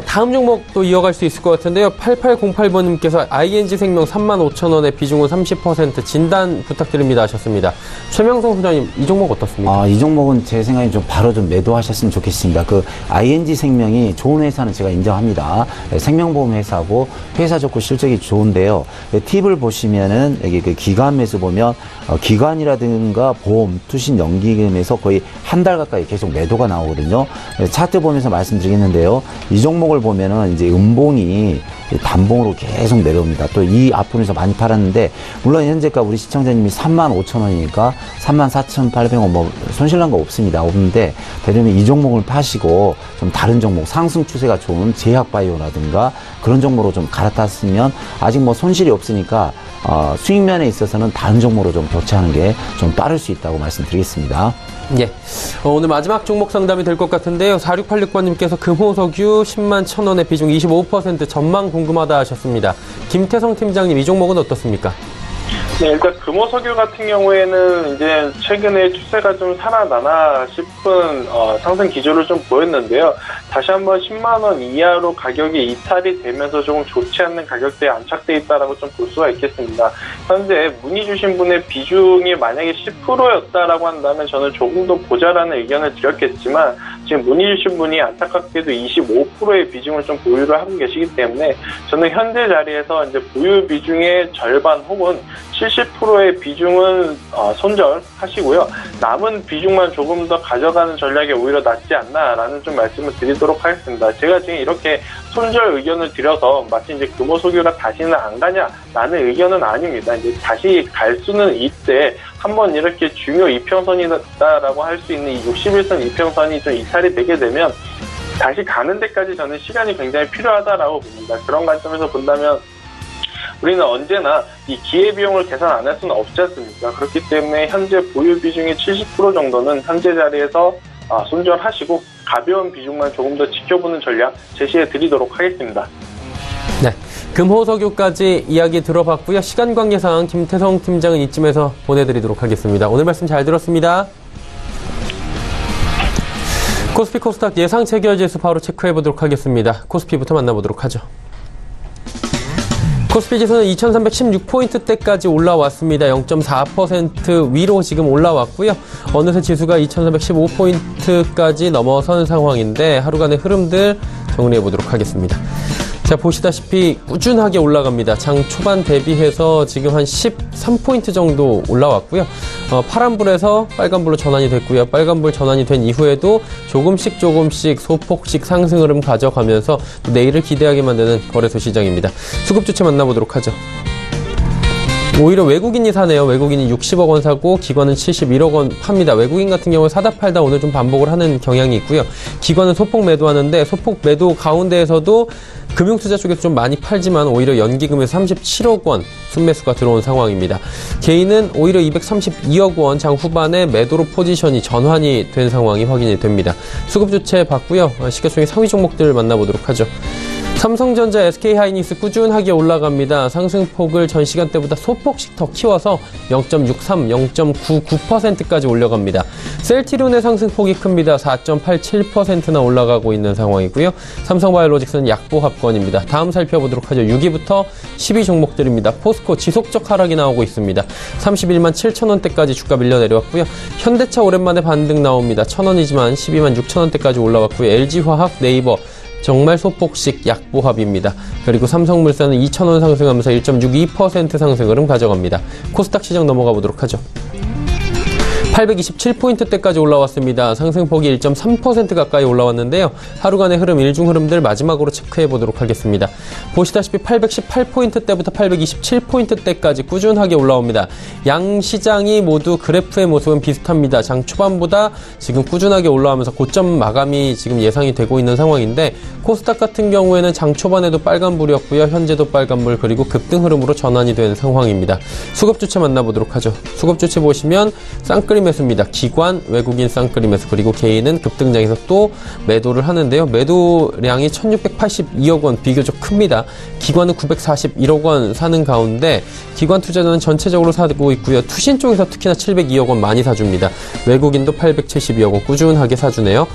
다음 종목 또 이어갈 수 있을 것 같은데요. 8808번님께서 ING생명 35,000원에 비중은 30% 진단 부탁드립니다 하셨습니다. 최명성 소장님, 이 종목 어떻습니까? 이 종목은 제 생각에 바로 매도하셨으면 좋겠습니다. ING생명이 좋은 회사는 제가 인정합니다. 생명보험 회사고 회사 좋고 실적이 좋은데요. 팁을 보시면은 여기 기관 매수 보면 기관이라든가 보험, 투신, 연기금에서 거의 한 달 가까이 계속 매도가 나오거든요. 차트 보면서 말씀드리겠는데요. 이 종목을 보면은 이제 음봉이 단봉으로 계속 내려옵니다. 또 이 앞부분에서 많이 팔았는데, 물론 현재가 우리 시청자님이 35,000원이니까 34,800원 손실난 거 없는데, 대략 이 종목을 파시고 좀 다른 종목, 상승 추세가 좋은 제약바이오라든가 그런 종목으로 좀 갈아탔으면, 아직 손실이 없으니까 수익면에 있어서는 다른 종목으로 좀 교체하는 게 좀 빠를 수 있다고 말씀드리겠습니다. 예. 오늘 마지막 종목 상담이 될 것 같은데요. 4686번님께서 금호석유 10만 1,000원의 비중 25% 전망 궁금하다 하셨습니다. 김태성 팀장님, 이 종목은 어떻습니까? 네, 일단 금호석유 같은 경우에는 이제 최근에 추세가 좀 살아나나 싶은 상승 기조를 좀 보였는데요. 다시 한번 10만 원 이하로 가격이 이탈이 되면서 조금 좋지 않는 가격대에 안착돼 있다라고 좀 볼 수가 있겠습니다. 현재 문의 주신 분의 비중이 만약에 10%였다라고 한다면 저는 조금 더 보자라는 의견을 드렸겠지만, 지금 문의 주신 분이 안타깝게도 25%의 비중을 좀 보유를 하고 계시기 때문에 저는 현재 자리에서 이제 보유 비중의 절반 혹은 70%의 비중은 손절하시고요. 남은 비중만 조금 더 가져가는 전략이 오히려 낫지 않나라는 좀 말씀을 드리도록 하겠습니다. 제가 지금 이렇게 손절 의견을 드려서 마치 이제 금호석유가 다시는 안 가냐라는 의견은 아닙니다. 이제 다시 갈 수는 있대. 한번 이렇게 중요 이평선이다라고 할 수 있는 이 61선 이평선이 좀 이탈이 되게 되면 다시 가는 데까지 저는 시간이 굉장히 필요하다라고 봅니다. 그런 관점에서 본다면 우리는 언제나 이 기회비용을 계산 안 할 수는 없지 않습니까? 그렇기 때문에 현재 보유 비중의 70% 정도는 현재 자리에서 손절하시고 가벼운 비중만 조금 더 지켜보는 전략 제시해 드리도록 하겠습니다. 네. 금호석유까지 이야기 들어봤고요. 시간 관계상 김태성 팀장은 이쯤에서 보내드리도록 하겠습니다. 오늘 말씀 잘 들었습니다. 코스피 코스닥 예상 체결지수 바로 체크해보도록 하겠습니다. 코스피부터 만나보도록 하죠. 코스피 지수는 2316포인트대까지 올라왔습니다. 0.4% 위로 지금 올라왔고요. 어느새 지수가 2315포인트까지 넘어선 상황인데 하루간의 흐름들 정리해보도록 하겠습니다. 자, 보시다시피 꾸준하게 올라갑니다. 장 초반 대비해서 지금 한 13포인트 정도 올라왔고요. 파란불에서 빨간불로 전환이 됐고요. 빨간불 전환이 된 이후에도 조금씩 소폭씩 상승 흐름 가져가면서 또 내일을 기대하게 만드는 거래소 시장입니다. 수급 주체 만나보도록 하죠. 오히려 외국인이 사네요. 외국인이 60억 원 사고 기관은 71억 원 팝니다. 외국인 같은 경우는 사다 팔다 오늘 좀 반복을 하는 경향이 있고요. 기관은 소폭 매도하는데 소폭 매도 가운데에서도 금융투자 쪽에서 좀 많이 팔지만 오히려 연기금에서 37억 원 순매수가 들어온 상황입니다. 개인은 오히려 232억 원 장 후반에 매도로 포지션이 전환이 된 상황이 확인이 됩니다. 수급 주체 봤고요. 시가총액 상위 종목들 만나보도록 하죠. 삼성전자, SK하이닉스 꾸준하게 올라갑니다. 상승폭을 전 시간대보다 소폭씩 더 키워서 0.63, 0.99%까지 올려갑니다. 셀트리온의 상승폭이 큽니다. 4.87%나 올라가고 있는 상황이고요. 삼성바이오로직스는 약보합권입니다. 다음 살펴보도록 하죠. 6위부터 10위 종목들입니다. 포스코 지속적 하락이 나오고 있습니다. 31만 7천원대까지 주가 밀려 내려왔고요. 현대차 오랜만에 반등 나옵니다. 1,000원이지만 12만 6천원대까지 올라왔고요. LG화학, 네이버 정말 소폭식 약보합입니다. 그리고 삼성물산은 2,000원 상승하면서 1.62% 상승 흐름 가져갑니다. 코스닥 시장 넘어가 보도록 하죠. 827포인트대까지 올라왔습니다. 상승폭이 1.3% 가까이 올라왔는데요. 하루간의 흐름, 일중 흐름들 마지막으로 체크해 보도록 하겠습니다. 보시다시피 818포인트대부터 827포인트대까지 꾸준하게 올라옵니다. 양 시장이 모두 그래프의 모습은 비슷합니다. 장 초반보다 지금 꾸준하게 올라오면서 고점 마감이 지금 예상이 되고 있는 상황인데 코스닥 같은 경우에는 장 초반에도 빨간불이었고요. 현재도 빨간불 그리고 급등 흐름으로 전환이 된 상황입니다. 수급 주체 만나보도록 하죠. 수급 주체 보시면 쌍끌이 매수입니다. 기관, 외국인 쌍끌이 매수, 그리고 개인은 급등장에서 또 매도를 하는데요. 매도량이 1682억 원, 비교적 큽니다. 기관은 941억 원 사는 가운데 기관 투자자는 전체적으로 사고 있고요. 투신 쪽에서 특히나 702억 원 많이 사줍니다. 외국인도 872억 원 꾸준하게 사주네요.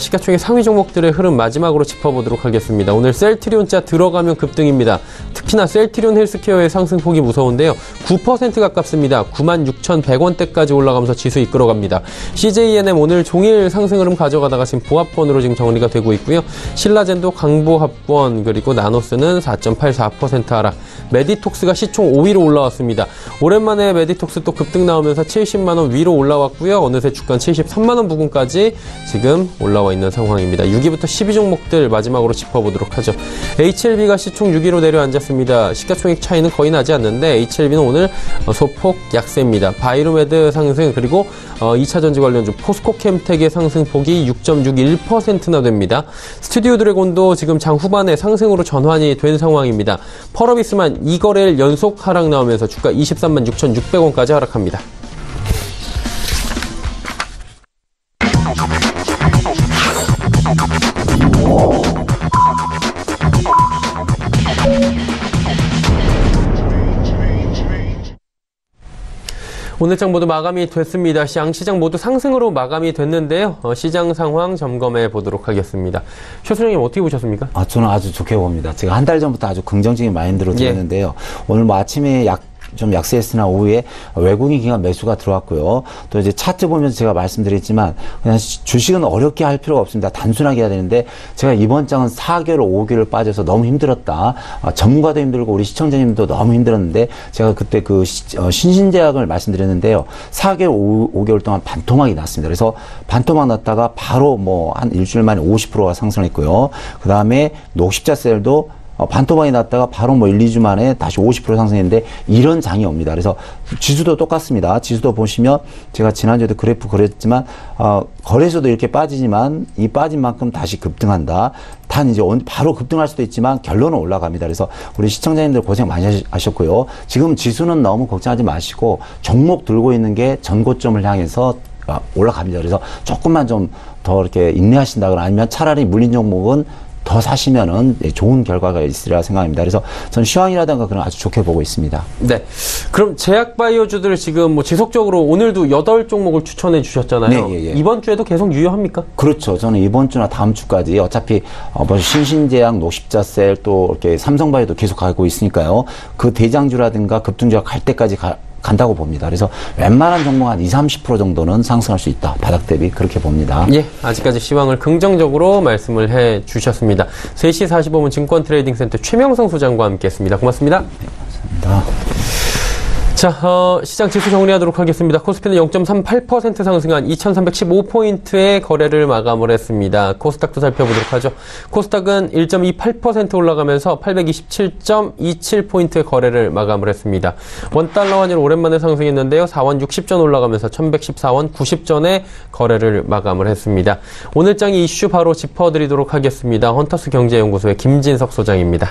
시가총액 상위 종목들의 흐름 마지막으로 짚어보도록 하겠습니다. 오늘 셀트리온자 들어가면 급등입니다. 특히나 셀트리온 헬스케어의 상승폭이 무서운데요. 9% 가깝습니다. 96,100원대까지 올라가면서 지수 이끌어갑니다. CJENM 오늘 종일 상승 흐름 가져가다가 지금 보합권으로 지금 정리가 되고 있고요. 신라젠도 강보합권, 그리고 나노스는 4.84% 하락. 메디톡스가 시총 5위로 올라왔습니다. 오랜만에 메디톡스 또 급등 나오면서 70만원 위로 올라왔고요. 어느새 주가 73만원 부근까지 지금 올라와 있는 상황입니다. 6위부터 12종목들 마지막으로 짚어보도록 하죠. HLB가 시총 6위로 내려앉았습니다. 시가총액 차이는 거의 나지 않는데 HLB는 오늘 소폭 약세입니다. 바이로메드 상승, 그리고 2차전지 관련주 포스코캠텍의 상승폭이 6.61%나 됩니다. 스튜디오 드래곤도 지금 장 후반에 상승으로 전환이 된 상황입니다. 펄어비스만 2거래일 연속 하락 나오면서 주가 23만 6,600원까지 하락합니다. 오늘 장 모두 마감이 됐습니다. 양시장 모두 상승으로 마감이 됐는데요. 시장 상황 점검해 보도록 하겠습니다. 최 소장님 어떻게 보셨습니까? 저는 아주 좋게 봅니다. 제가 한 달 전부터 아주 긍정적인 마인드로 들었는데요. 오늘 뭐 아침에 좀 약세했으나 오후에 외국인 기관 매수가 들어왔고요. 또 이제 차트 보면서 제가 말씀드렸지만 그냥 주식은 어렵게 할 필요가 없습니다. 단순하게 해야 되는데 제가 이번 장은 4개월, 5개월 빠져서 너무 힘들었다. 전문가도 힘들고 우리 시청자님도 너무 힘들었는데 제가 그때 그 신신제약을 말씀드렸는데요. 4개월, 5개월 동안 반토막이 났습니다. 그래서 반토막 났다가 바로 뭐 한 일주일 만에 50%가 상승했고요. 그 다음에 녹십자셀도 반토막이 났다가 바로 뭐 1, 2주 만에 다시 50% 상승했는데 이런 장이 옵니다. 그래서 지수도 똑같습니다. 지수도 보시면 제가 지난주에도 그래프 그렸지만 거래소도 이렇게 빠지지만 이 빠진 만큼 다시 급등한다. 단 이제 바로 급등할 수도 있지만 결론은 올라갑니다. 그래서 우리 시청자님들 고생 많이 하셨고요. 지금 지수는 너무 걱정하지 마시고 종목 들고 있는 게 전고점을 향해서 올라갑니다. 그래서 조금만 좀 더 이렇게 인내하신다거나 아니면 차라리 물린 종목은 더 사시면은 좋은 결과가 있으리라 생각합니다. 그래서 저는 시황이라든가 그런 아주 좋게 보고 있습니다. 네. 그럼 제약바이오주들 지금 뭐 지속적으로 오늘도 8종목을 추천해 주셨잖아요. 네, 예. 이번 주에도 계속 유효합니까? 그렇죠. 저는 이번 주나 다음 주까지 어차피 뭐 신신제약, 녹십자셀 또 이렇게 삼성바이오도 계속 가고 있으니까요. 그 대장주라든가 급등주가 갈 때까지 간다고 봅니다. 그래서 웬만한 종목 한 20-30% 정도는 상승할 수 있다. 바닥 대비 그렇게 봅니다. 예, 아직까지 시황을 긍정적으로 말씀을 해 주셨습니다. 3시 45분 증권트레이딩센터 최명성 소장과 함께했습니다. 고맙습니다. 네, 감사합니다. 자, 시장 지수 정리하도록 하겠습니다. 코스피는 0.38% 상승한 2315포인트의 거래를 마감을 했습니다. 코스닥도 살펴보도록 하죠. 코스닥은 1.28% 올라가면서 827.27포인트의 거래를 마감을 했습니다. 원달러 환율 오랜만에 상승했는데요. 4원 60전 올라가면서 1114원 90전에 거래를 마감을 했습니다. 오늘 장의 이슈 바로 짚어드리도록 하겠습니다. 헌터스 경제연구소의 김진석 소장입니다.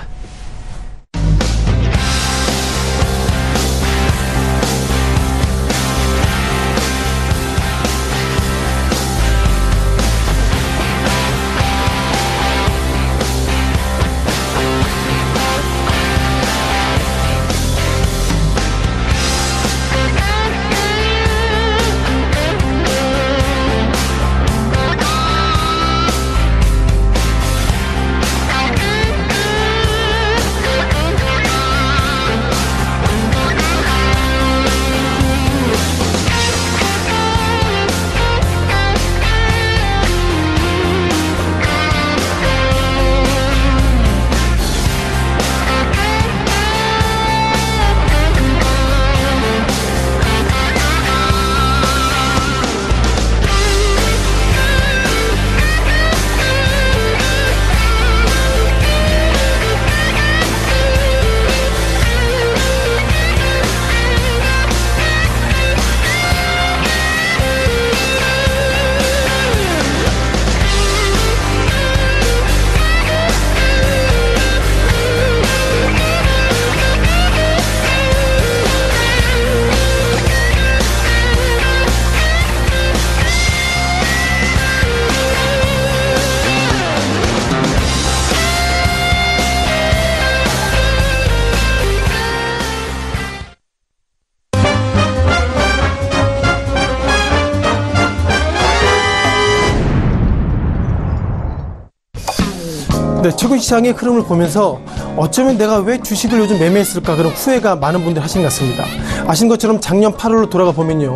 네, 최근 시장의 흐름을 보면서 어쩌면 내가 왜 주식을 요즘 매매했을까 그런 후회가 많은 분들 하시는 것 같습니다. 아신 것처럼 작년 8월로 돌아가 보면요,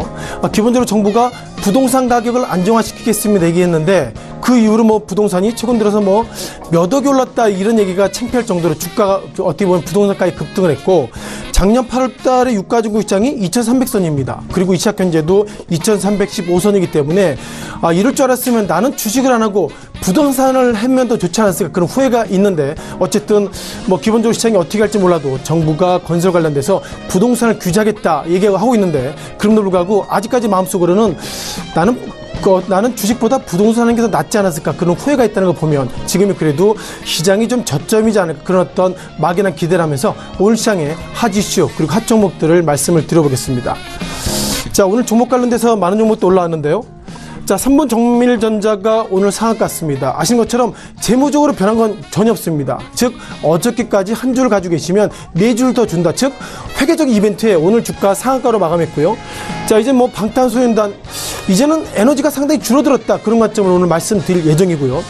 기본적으로 정부가 부동산 가격을 안정화시키겠습니다 얘기했는데 그 이후로 뭐 부동산이 최근 들어서 뭐 몇 억이 올랐다 이런 얘기가 창피할 정도로 주가가 어떻게 보면 부동산가에 급등을 했고, 작년 8월 달에 유가중국 시장이 2300선입니다. 그리고 이 시각 현재도 2315선이기 때문에 이럴 줄 알았으면 나는 주식을 안 하고 부동산을 하면 더 좋지 않았을까 그런 후회가 있는데, 어쨌든 뭐 기본적으로 시장이 어떻게 할지 몰라도 정부가 건설 관련돼서 부동산을 규제하겠다 얘기하고 있는데, 그럼에도 불구하고 아직까지 마음속으로는 나는 주식보다 부동산 하는 게 더 낫지 않았을까 그런 후회가 있다는 걸 보면 지금이 그래도 시장이 좀 저점이지 않을까 그런 어떤 막연한 기대를 하면서 오늘 시장의 핫 이슈 그리고 핫 종목들을 말씀을 드려보겠습니다. 자, 오늘 종목 관련돼서 많은 종목도 올라왔는데요. 자, 3번 정밀전자가 오늘 상한가 같습니다. 아시는 것처럼 재무적으로 변한 건 전혀 없습니다. 즉 어저께까지 한 줄 가지고 계시면 4줄 더 준다. 즉 회계적 이벤트에 오늘 주가 상한가로 마감했고요. 자, 이제 뭐 방탄소년단 이제는 에너지가 상당히 줄어들었다 그런 관점으로 오늘 말씀드릴 예정이고요.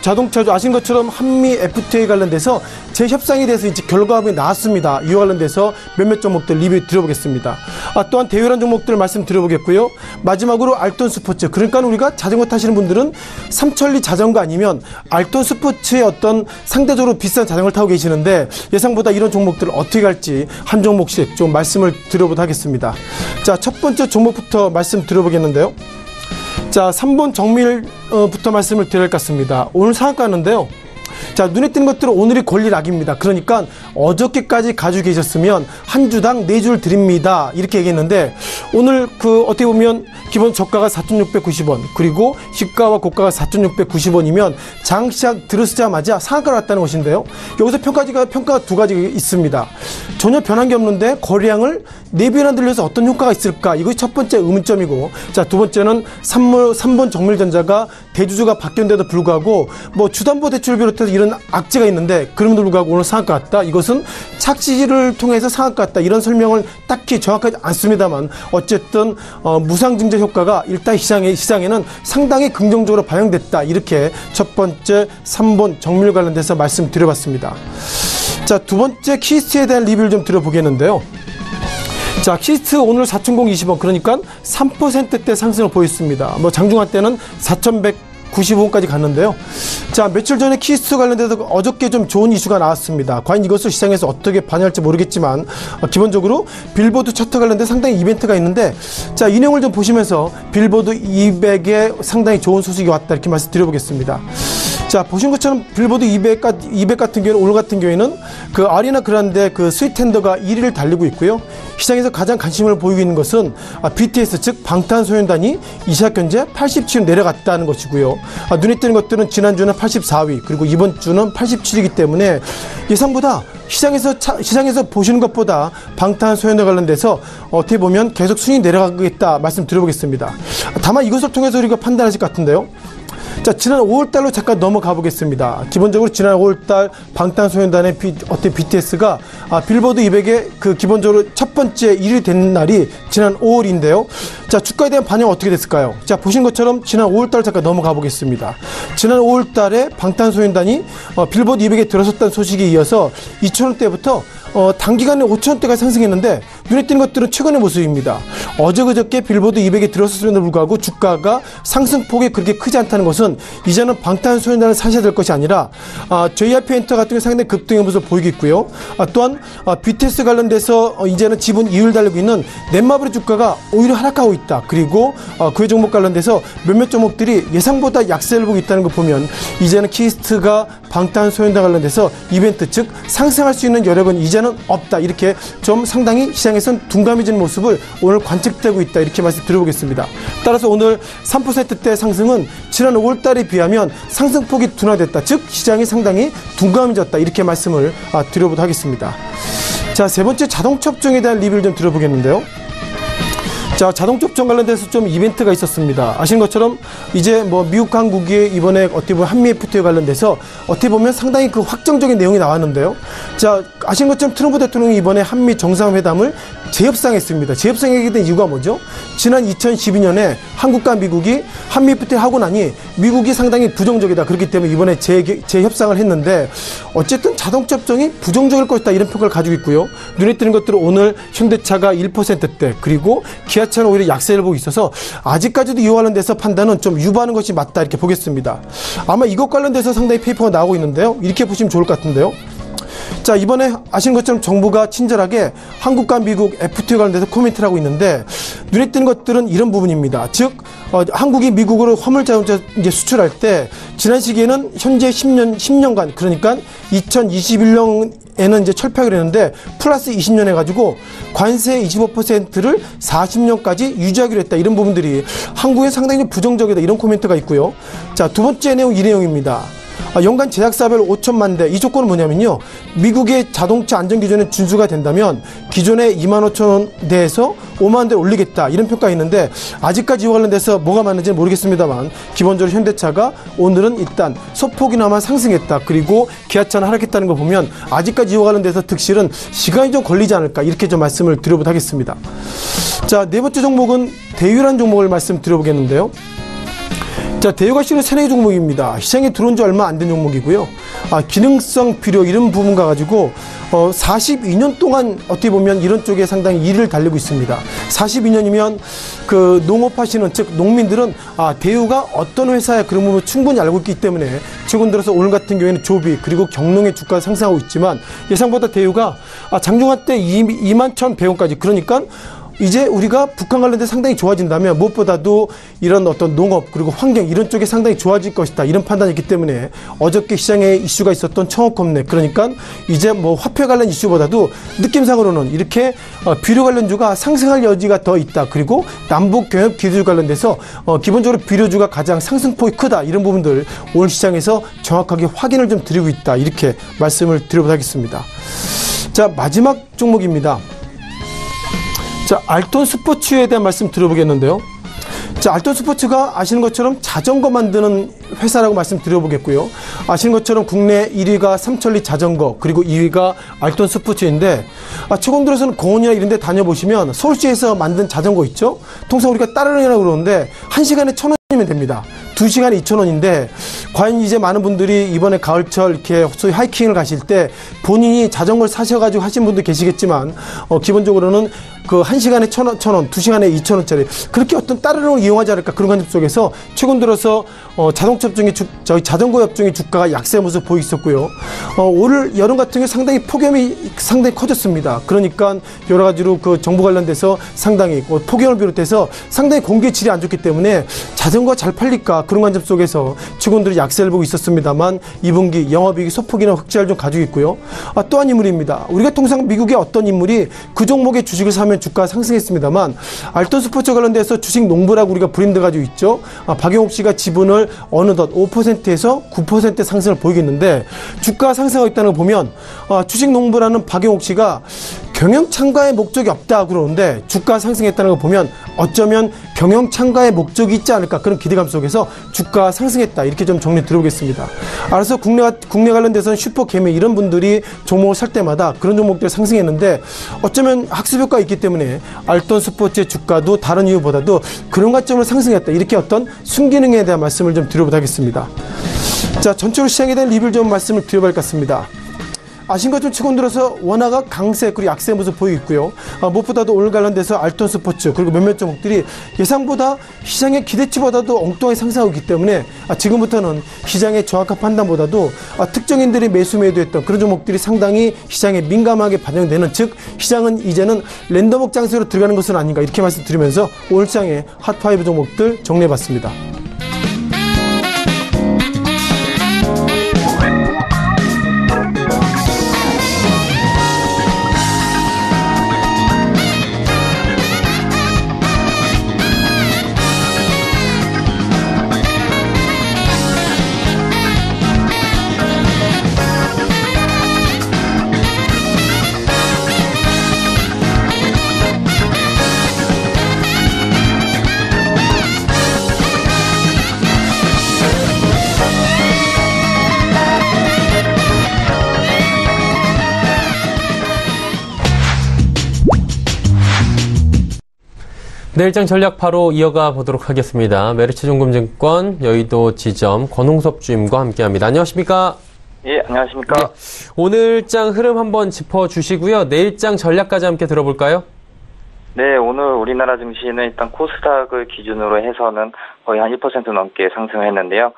자동차주 아신 것처럼 한미 FTA 관련돼서 재협상에 대해서 이제 결과물이 나왔습니다. 이와 관련돼서 몇몇 종목들 리뷰 드려보겠습니다. 또한 대회란 종목들을 말씀드려보겠고요. 마지막으로 알톤 스포츠, 그러니까 우리가 자전거 타시는 분들은 삼천리 자전거 아니면 알톤 스포츠의 어떤 상대적으로 비싼 자전거를 타고 계시는데 예상보다 이런 종목들을 어떻게 갈지 한 종목씩 좀 말씀을 드려보도록 하겠습니다. 자, 첫 번째 종목부터 말씀 드려보겠는데요. 자, 3번 정밀부터 말씀을 드릴 것 같습니다. 오늘 상한가는데요. 자, 눈에 띄는 것들은 오늘이 권리락입니다. 그러니까 어저께까지 가지고 계셨으면 한 주당 4줄 드립니다. 이렇게 얘기했는데 오늘 어떻게 보면 기본 저가가 4,690원 그리고 시가와 고가가 4,690원이면 장 시작 들어서자마자 상한가로 왔다는 것인데요. 여기서 평가가 두 가지 있습니다. 전혀 변한 게 없는데 거래량을 4배나 늘려서 어떤 효과가 있을까? 이것이 첫 번째 의문점이고, 자, 두 번째는 3번 정밀전자가 대주주가 바뀌었는데도 불구하고 뭐 주담보대출을 비롯해서 이런 악재가 있는데 그럼에도 불구하고 오늘 상한가 같다. 이것은 착시를 통해서 상한가 같다. 이런 설명을 딱히 정확하지 않습니다만 어쨌든 무상증자 효과가 일단 시장에는 상당히 긍정적으로 반영됐다. 이렇게 첫 번째 3번 정밀 관련돼서 말씀드려봤습니다. 자, 두 번째 키스트에 대한 리뷰를 좀 드려보겠는데요. 자, 키스트 오늘 4,020원 그러니까 3%대 상승을 보였습니다. 뭐 장중한 때는 4,195원까지 갔는데요. 자, 며칠 전에 키스트 관련돼서 어저께 좀 좋은 이슈가 나왔습니다. 과연 이것을 시장에서 어떻게 반영할지 모르겠지만 기본적으로 빌보드 차트 관련된 상당히 이벤트가 있는데, 자, 이 내용을 좀 보시면서 빌보드 200에 상당히 좋은 소식이 왔다 이렇게 말씀드려보겠습니다. 자, 보신 것처럼 빌보드 200 같은 경우는 오늘 같은 경우에는 그 아리아나 그란데 그 스위텐더가 1위를 달리고 있고요. 시장에서 가장 관심을 보이고 있는 것은 BTS 즉 방탄소년단이 이 시각 현재 87위 내려갔다는 것이고요. 눈에 띄는 것들은 지난주는 84위 그리고 이번 주는 87위이기 때문에 예상보다 시장에서 보시는 것보다 방탄소년단 관련돼서 어떻게 보면 계속 순위 내려가겠다 말씀드려보겠습니다. 다만 이것을 통해서 우리가 판단하실 것 같은데요. 자, 지난 5월달로 잠깐 넘어가 보겠습니다. 기본적으로 지난 5월달 방탄소년단의 어떤 BTS가 빌보드 200에 그 기본적으로 첫 번째 1위 된 날이 지난 5월인데요. 자, 주가에 대한 반영 어떻게 됐을까요? 자, 보신 것처럼 지난 5월달 잠깐 넘어가 보겠습니다. 지난 5월달에 방탄소년단이 빌보드 200에 들어섰다는 소식에 이어서 2,000원대부터 단기간에 5,000원대가 상승했는데 눈에 띄는 것들은 최근의 모습입니다. 어저그저께 빌보드 200에 들어섰음에도 불구하고 주가가 상승폭이 그렇게 크지 않다는 것은 이제는 방탄소년단을 사셔야 될 것이 아니라 JYP 엔터 같은 경우 상당히 급등의 모습을 보이고 있고요. 또한 BTS 관련돼서 이제는 지분 2위를 달리고 있는 넷마블의 주가가 오히려 하락하고 있다. 그리고 그 종목 관련돼서 몇몇 종목들이 예상보다 약세를 보고 있다는 걸 보면 이제는 키스트가 방탄소년단 관련돼서 이벤트 즉 상승할 수 있는 여력은 이제는 없다. 이렇게 좀 상당히 시장에서는 둔감해지는 모습을 오늘 관측되고 있다. 이렇게 말씀드려보겠습니다. 따라서 오늘 3%대 상승은 지난 5월달에 비하면 상승폭이 둔화됐다. 즉 시장이 상당히 둔감해졌다. 이렇게 말씀을 드려보도록 하겠습니다. 자, 세 번째 자동차 업종에 대한 리뷰를 좀 드려보겠는데요. 자, 자동차 업종 관련돼서 좀 이벤트가 있었습니다. 아시는 것처럼 이제 뭐 미국 한국이 이번에 어떻게 보면 한미 FTA 관련돼서 어떻게 보면 상당히 그 확정적인 내용이 나왔는데요. 자, 아시는 것처럼 트럼프 대통령이 이번에 한미 정상회담을 재협상했습니다. 재협상하게 된 이유가 뭐죠? 지난 2012년에 한국과 미국이 한미 FTA 하고 나니 미국이 상당히 부정적이다. 그렇기 때문에 이번에 재협상을 했는데 어쨌든 자동차 업종이 부정적일 것이다. 이런 평가를 가지고 있고요. 눈에 띄는 것들은 오늘 현대차가 1%대 그리고 기아차는 오히려 약세를 보고 있어서 아직까지도 이와 관련돼서 판단은 좀 유보하는 것이 맞다. 이렇게 보겠습니다. 아마 이것 관련돼서 상당히 페이퍼가 나오고 있는데요. 이렇게 보시면 좋을 것 같은데요. 자, 이번에 아시는 것처럼 정부가 친절하게 한국과 미국 FTA 관련돼서 코멘트를 하고 있는데 눈에 띄는 것들은 이런 부분입니다. 즉 한국이 미국으로 화물자동차 이제 수출할 때 지난 시기에는 현재 10년간 그러니까 2021년에는 이제 철폐를 했는데 플러스 20년 해가지고 관세 25%를 40년까지 유지하기로 했다. 이런 부분들이 한국에 상당히 부정적이다. 이런 코멘트가 있고요. 자, 두 번째 내용 이 내용입니다. 연간 제작사별 5천만 대. 이 조건은 뭐냐면요. 미국의 자동차 안전기준에 준수가 된다면 기존의 25,000대에서 5만 대를 올리겠다. 이런 평가가 있는데 아직까지 이와 관련돼서 뭐가 맞는지는 모르겠습니다만 기본적으로 현대차가 오늘은 일단 소폭이나마 상승했다. 그리고 기아차는 하락했다는 거 보면 아직까지 이와 관련돼서 득실은 시간이 좀 걸리지 않을까. 이렇게 좀 말씀을 드려보도록 하겠습니다. 자, 네 번째 종목은 대유라는 종목을 말씀드려보겠는데요. 자, 대유가 실은 새내기 종목입니다. 시장에 들어온 지 얼마 안 된 종목이고요. 기능성 비료 이런 부분 가가지고 42년 동안 어떻게 보면 이런 쪽에 상당히 일을 달리고 있습니다. 42년이면 그 농업하시는 즉 농민들은 대유가 어떤 회사야 그런 부분을 충분히 알고 있기 때문에 최근 들어서 오늘 같은 경우에는 조비 그리고 경농의 주가가 상승하고 있지만 예상보다 대유가 장중한 때 21,100원까지 그러니까 이제 우리가 북한 관련돼 상당히 좋아진다면 무엇보다도 이런 어떤 농업 그리고 환경 이런 쪽에 상당히 좋아질 것이다. 이런 판단이 있기 때문에 어저께 시장에 이슈가 있었던 청업검내 그러니까 이제 뭐 화폐 관련 이슈보다도 느낌상으로는 이렇게 비료 관련주가 상승할 여지가 더 있다. 그리고 남북 경협 기술 관련돼서 기본적으로 비료주가 가장 상승폭이 크다. 이런 부분들 오늘 시장에서 정확하게 확인을 좀 드리고 있다. 이렇게 말씀을 드려보도록 하겠습니다. 자, 마지막 종목입니다. 자, 알톤 스포츠에 대한 말씀 드려보겠는데요. 자, 알톤 스포츠가 아시는 것처럼 자전거 만드는 회사라고 말씀드려보겠고요. 아시는 것처럼 국내 1위가 삼천리 자전거 그리고 2위가 알톤 스포츠인데 최근 들어서는 공원이나 이런 데 다녀보시면 서울시에서 만든 자전거 있죠. 통상 우리가 따르릉이라고 그러는데 1시간에 1,000원이면 됩니다. 2시간에 2,000원인데 과연 이제 많은 분들이 이번에 가을철 이렇게 소위 하이킹을 가실 때 본인이 자전거를 사셔가지고 하신 분도 계시겠지만 기본적으로는 그 1시간에 1,000원, 2시간에 2,000원짜리 그렇게 어떤 따르릉을 이용하지 않을까 그런 관점 속에서 최근 들어서 자동차 업종의 자전거 업종의 주가가 약세 모습 보이고 있었고요. 올 여름 같은 경우 상당히 폭염이 상당히 커졌습니다. 그러니까 여러 가지로 그 정부 관련돼서 상당히 폭염을 비롯해서 상당히 공기의 질이 안 좋기 때문에 자전거가 잘 팔릴까 그런 관점 속에서 최근들이 약세를 보고 있었습니다만 2분기 영업이익이 소폭이나 흑자를 좀 가지고 있고요. 또한 인물입니다. 우리가 통상 미국의 어떤 인물이 그 종목의 주식을 사면 주가가 상승했습니다만 알톤 스포츠 관련돼서 주식 농부라고 우리가 브랜드 가지고 있죠. 박영옥 씨가 지분을 어느덧 5%에서 9% 상승을 보이겠는데 주가가 상승하고 있다는 걸 보면 주식 농부라는 박영옥 씨가 경영 참가의 목적이 없다 그러는데 주가 상승했다는 걸 보면 어쩌면 경영 참가의 목적이 있지 않을까 그런 기대감 속에서 주가 상승했다 이렇게 좀 정리 드려보겠습니다. 알아서 국내 관련돼서는 슈퍼 개미 이런 분들이 종목을 살 때마다 그런 종목들 상승했는데 어쩌면 학습 효과가 있기 때문에 알톤 스포츠의 주가도 다른 이유보다도 그런 관점으로 상승했다 이렇게 어떤 순기능에 대한 말씀을 좀 드려보도록 하겠습니다. 자, 전체로 시장에 대한 리뷰를 좀 말씀을 드려볼 것 같습니다. 아신 것처럼 최근 들어서 원화가 강세 그리고 약세 모습 보이고 있고요. 무엇보다도 오늘 관련돼서 알톤 스포츠 그리고 몇몇 종목들이 예상보다 시장의 기대치보다도 엉뚱하게 상승하고 있기 때문에 지금부터는 시장의 정확한 판단보다도 특정인들이 매수매도했던 그런 종목들이 상당히 시장에 민감하게 반영되는 즉 시장은 이제는 랜덤워크 장세로 들어가는 것은 아닌가 이렇게 말씀드리면서 오늘 시장의 핫5 종목들 정리해봤습니다. 내일장 전략 바로 이어가 보도록 하겠습니다. 메리츠증권증권 여의도 지점 권홍섭 주임과 함께합니다. 안녕하십니까? 예, 안녕하십니까? 네, 오늘장 흐름 한번 짚어주시고요. 내일장 전략까지 함께 들어볼까요? 네, 오늘 우리나라 증시는 일단 코스닥을 기준으로 해서는 거의 한 1% 넘게 상승했는데요.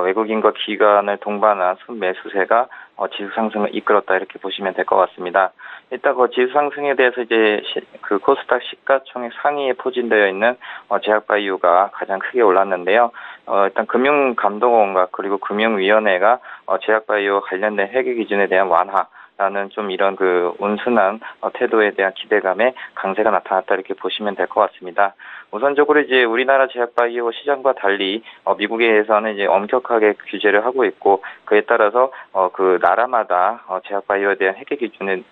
외국인과 기관을 동반한 순매수세가 지수 상승을 이끌었다 이렇게 보시면 될 것 같습니다. 일단 그 지수 상승에 대해서 이제 그 코스닥 시가총액 상위에 포진되어 있는 제약바이오가 가장 크게 올랐는데요. 일단 금융감독원과 그리고 금융위원회가 제약바이오 관련된 회계 기준에 대한 완화라는 좀 이런 그 온순한 태도에 대한 기대감에 강세가 나타났다 이렇게 보시면 될 것 같습니다. 우선적으로 이제 우리나라 제약바이오 시장과 달리 미국에서는 이제 엄격하게 규제를 하고 있고 그에 따라서 그 나라마다 제약바이오에 대한 회계 기준은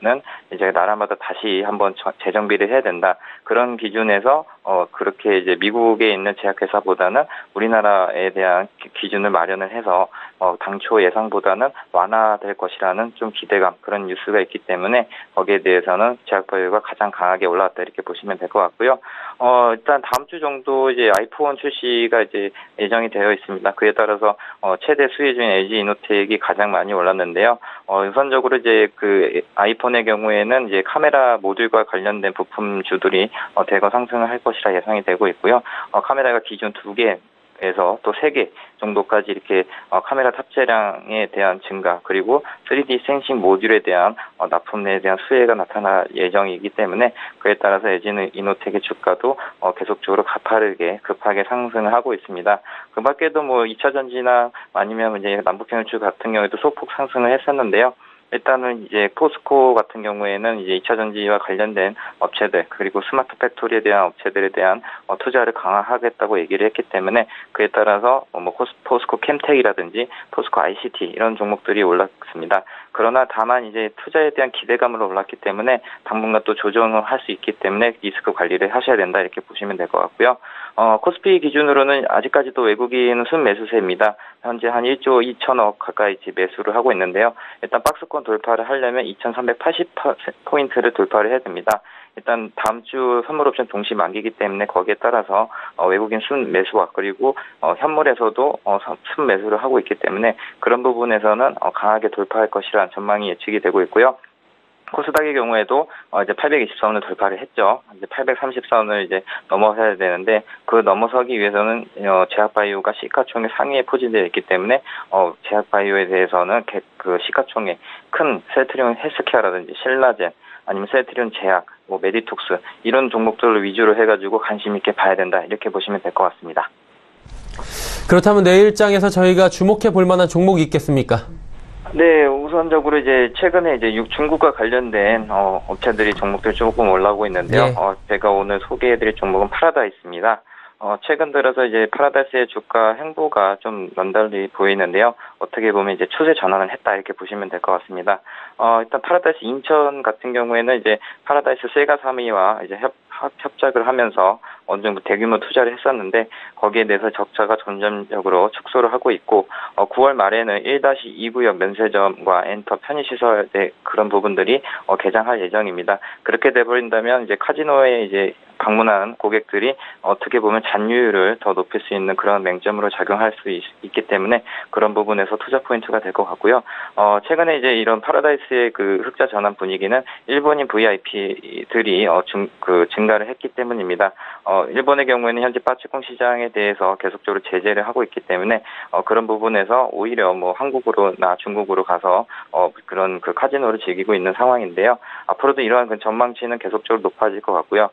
이제 나라마다 다시 한번 재정비를 해야 된다. 그런 기준에서 그렇게 이제 미국에 있는 제약회사보다는 우리나라에 대한 기준을 마련을 해서 당초 예상보다는 완화될 것이라는 좀 기대감 그런 뉴스가 있기 때문에 거기에 대해서는 제약바이오가 가장 강하게 올라왔다 이렇게 보시면 될 것 같고요. 일단 다음 주 정도 이제 아이폰 출시가 이제 예정이 되어 있습니다. 그에 따라서 최대 수혜주인 LG이노텍이 가장 많이 올랐는데요. 우선적으로 이제 그 아이폰의 경우에는 이제 카메라 모듈과 관련된 부품주들이 대거 상승을 할 것이라 예상이 되고 있고요. 카메라가 기존 2개에서 또 3개 정도까지 이렇게 카메라 탑재량에 대한 증가 그리고 3D 센싱 모듈에 대한 납품에 대한 수혜가 나타날 예정이기 때문에 그에 따라서 LG이노텍의 주가도 계속적으로 가파르게 급하게 상승을 하고 있습니다. 그 밖에도 뭐 2차 전지나 아니면 이제 남북경주 같은 경우에도 소폭 상승을 했었는데요. 일단은 이제 포스코 같은 경우에는 이제 2차 전지와 관련된 업체들 그리고 스마트 팩토리에 대한 업체들에 대한 투자를 강화하겠다고 얘기를 했기 때문에 그에 따라서 뭐 포스코 캠텍이라든지 포스코 ICT 이런 종목들이 올랐습니다. 그러나 다만 이제 투자에 대한 기대감으로 올랐기 때문에 당분간 또 조정을 할 수 있기 때문에 리스크 관리를 하셔야 된다 이렇게 보시면 될 것 같고요. 코스피 기준으로는 아직까지도 외국인은 순매수세입니다. 현재 한 1조 2천억 가까이 매수를 하고 있는데요. 일단 박스권 돌파를 하려면 2,380포인트를 돌파를 해야 됩니다. 일단 다음 주 선물옵션 동시 만기이기 때문에 거기에 따라서 외국인 순매수와 그리고 현물에서도 순매수를 하고 있기 때문에 그런 부분에서는 강하게 돌파할 것이라는 전망이 예측이 되고 있고요. 코스닥의 경우에도 이제 824원을 돌파를 했죠. 이제 834원을 이제 넘어서야 되는데 그 넘어서기 위해서는 제약바이오가 시가총액 상위에 포진되어 있기 때문에 제약바이오에 대해서는 그 시가총액 큰 셀트리온 헬스케어라든지 신라젠 아니면 셀트리온 제약, 뭐 메디톡스 이런 종목들을 위주로 해가지고 관심 있게 봐야 된다 이렇게 보시면 될 것 같습니다. 그렇다면 내일장에서 저희가 주목해 볼 만한 종목이 있겠습니까? 네, 우선적으로 이제 최근에 이제 중국과 관련된 업체들이 종목들이 조금 올라오고 있는데요. 네. 제가 오늘 소개해드릴 종목은 파라다이스입니다. 최근 들어서 이제 파라다이스의 주가 행보가 좀 남달리 보이는데요. 어떻게 보면 이제 추세 전환을 했다 이렇게 보시면 될 것 같습니다. 일단 파라다이스 인천 같은 경우에는 이제 파라다이스 세가사미와 이제 협작을 하면서 어느 정도 대규모 투자를 했었는데 거기에 대해서 적자가 점점적으로 축소를 하고 있고 9월 말에는 1-2 구역 면세점과 엔터 편의시설 그런 부분들이 개장할 예정입니다. 그렇게 돼버린다면 이제 카지노에 이제 방문한 고객들이 어떻게 보면 잔류율을 더 높일 수 있는 그런 맹점으로 작용할 수 있기 때문에 그런 부분에서 투자 포인트가 될 것 같고요. 최근에 이제 이런 파라다이스의 그 흑자 전환 분위기는 일본인 VIP들이 증가를 했기 때문입니다. 일본의 경우에는 현재 빠찌콩 시장에 대해서 계속적으로 제재를 하고 있기 때문에 그런 부분에서 오히려 뭐 한국으로나 중국으로 가서 그런 그 카지노를 즐기고 있는 상황인데요. 앞으로도 이러한 그 전망치는 계속적으로 높아질 것 같고요.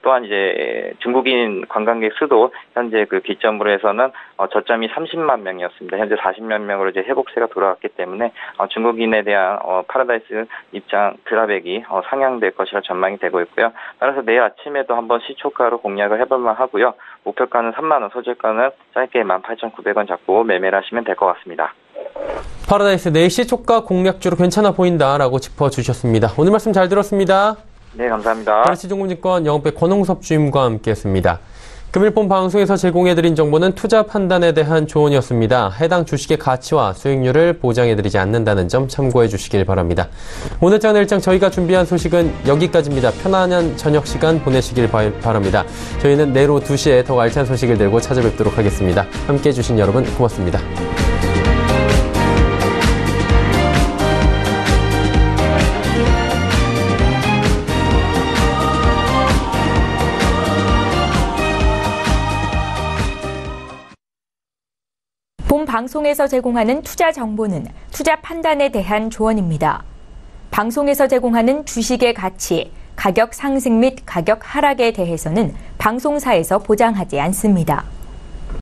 또한 이제 중국인 관광객 수도 현재 그 기점으로 해서는 저점이 30만 명이었습니다. 현재 40만 명으로 이제 회복세가 돌아왔기 때문에 중국인에 대한 파라다이스 입장 드랍액이 상향될 것이라 전망이 되고 있고요. 따라서 내일 아침에도 한번 시초가로 공략을 해볼만 하고요. 목표가는 3만 원, 소재가는 짧게 18,900원 잡고 매매를 하시면 될 것 같습니다. 파라다이스 내일 시초가 공략주로 괜찮아 보인다라고 짚어주셨습니다. 오늘 말씀 잘 들었습니다. 네, 감사합니다. 메리츠증권증권 영업의 권홍섭 주임과 함께했습니다. 금일 본 방송에서 제공해드린 정보는 투자 판단에 대한 조언이었습니다. 해당 주식의 가치와 수익률을 보장해드리지 않는다는 점 참고해 주시길 바랍니다. 오늘장 내일장 저희가 준비한 소식은 여기까지입니다. 편안한 저녁 시간 보내시길 바랍니다. 저희는 내일 오후 2시에 더 알찬 소식을 들고 찾아뵙도록 하겠습니다. 함께해 주신 여러분 고맙습니다. 본 방송에서 제공하는 투자 정보는 투자 판단에 대한 조언입니다. 방송에서 제공하는 주식의 가치, 가격 상승 및 가격 하락에 대해서는 방송사에서 보장하지 않습니다.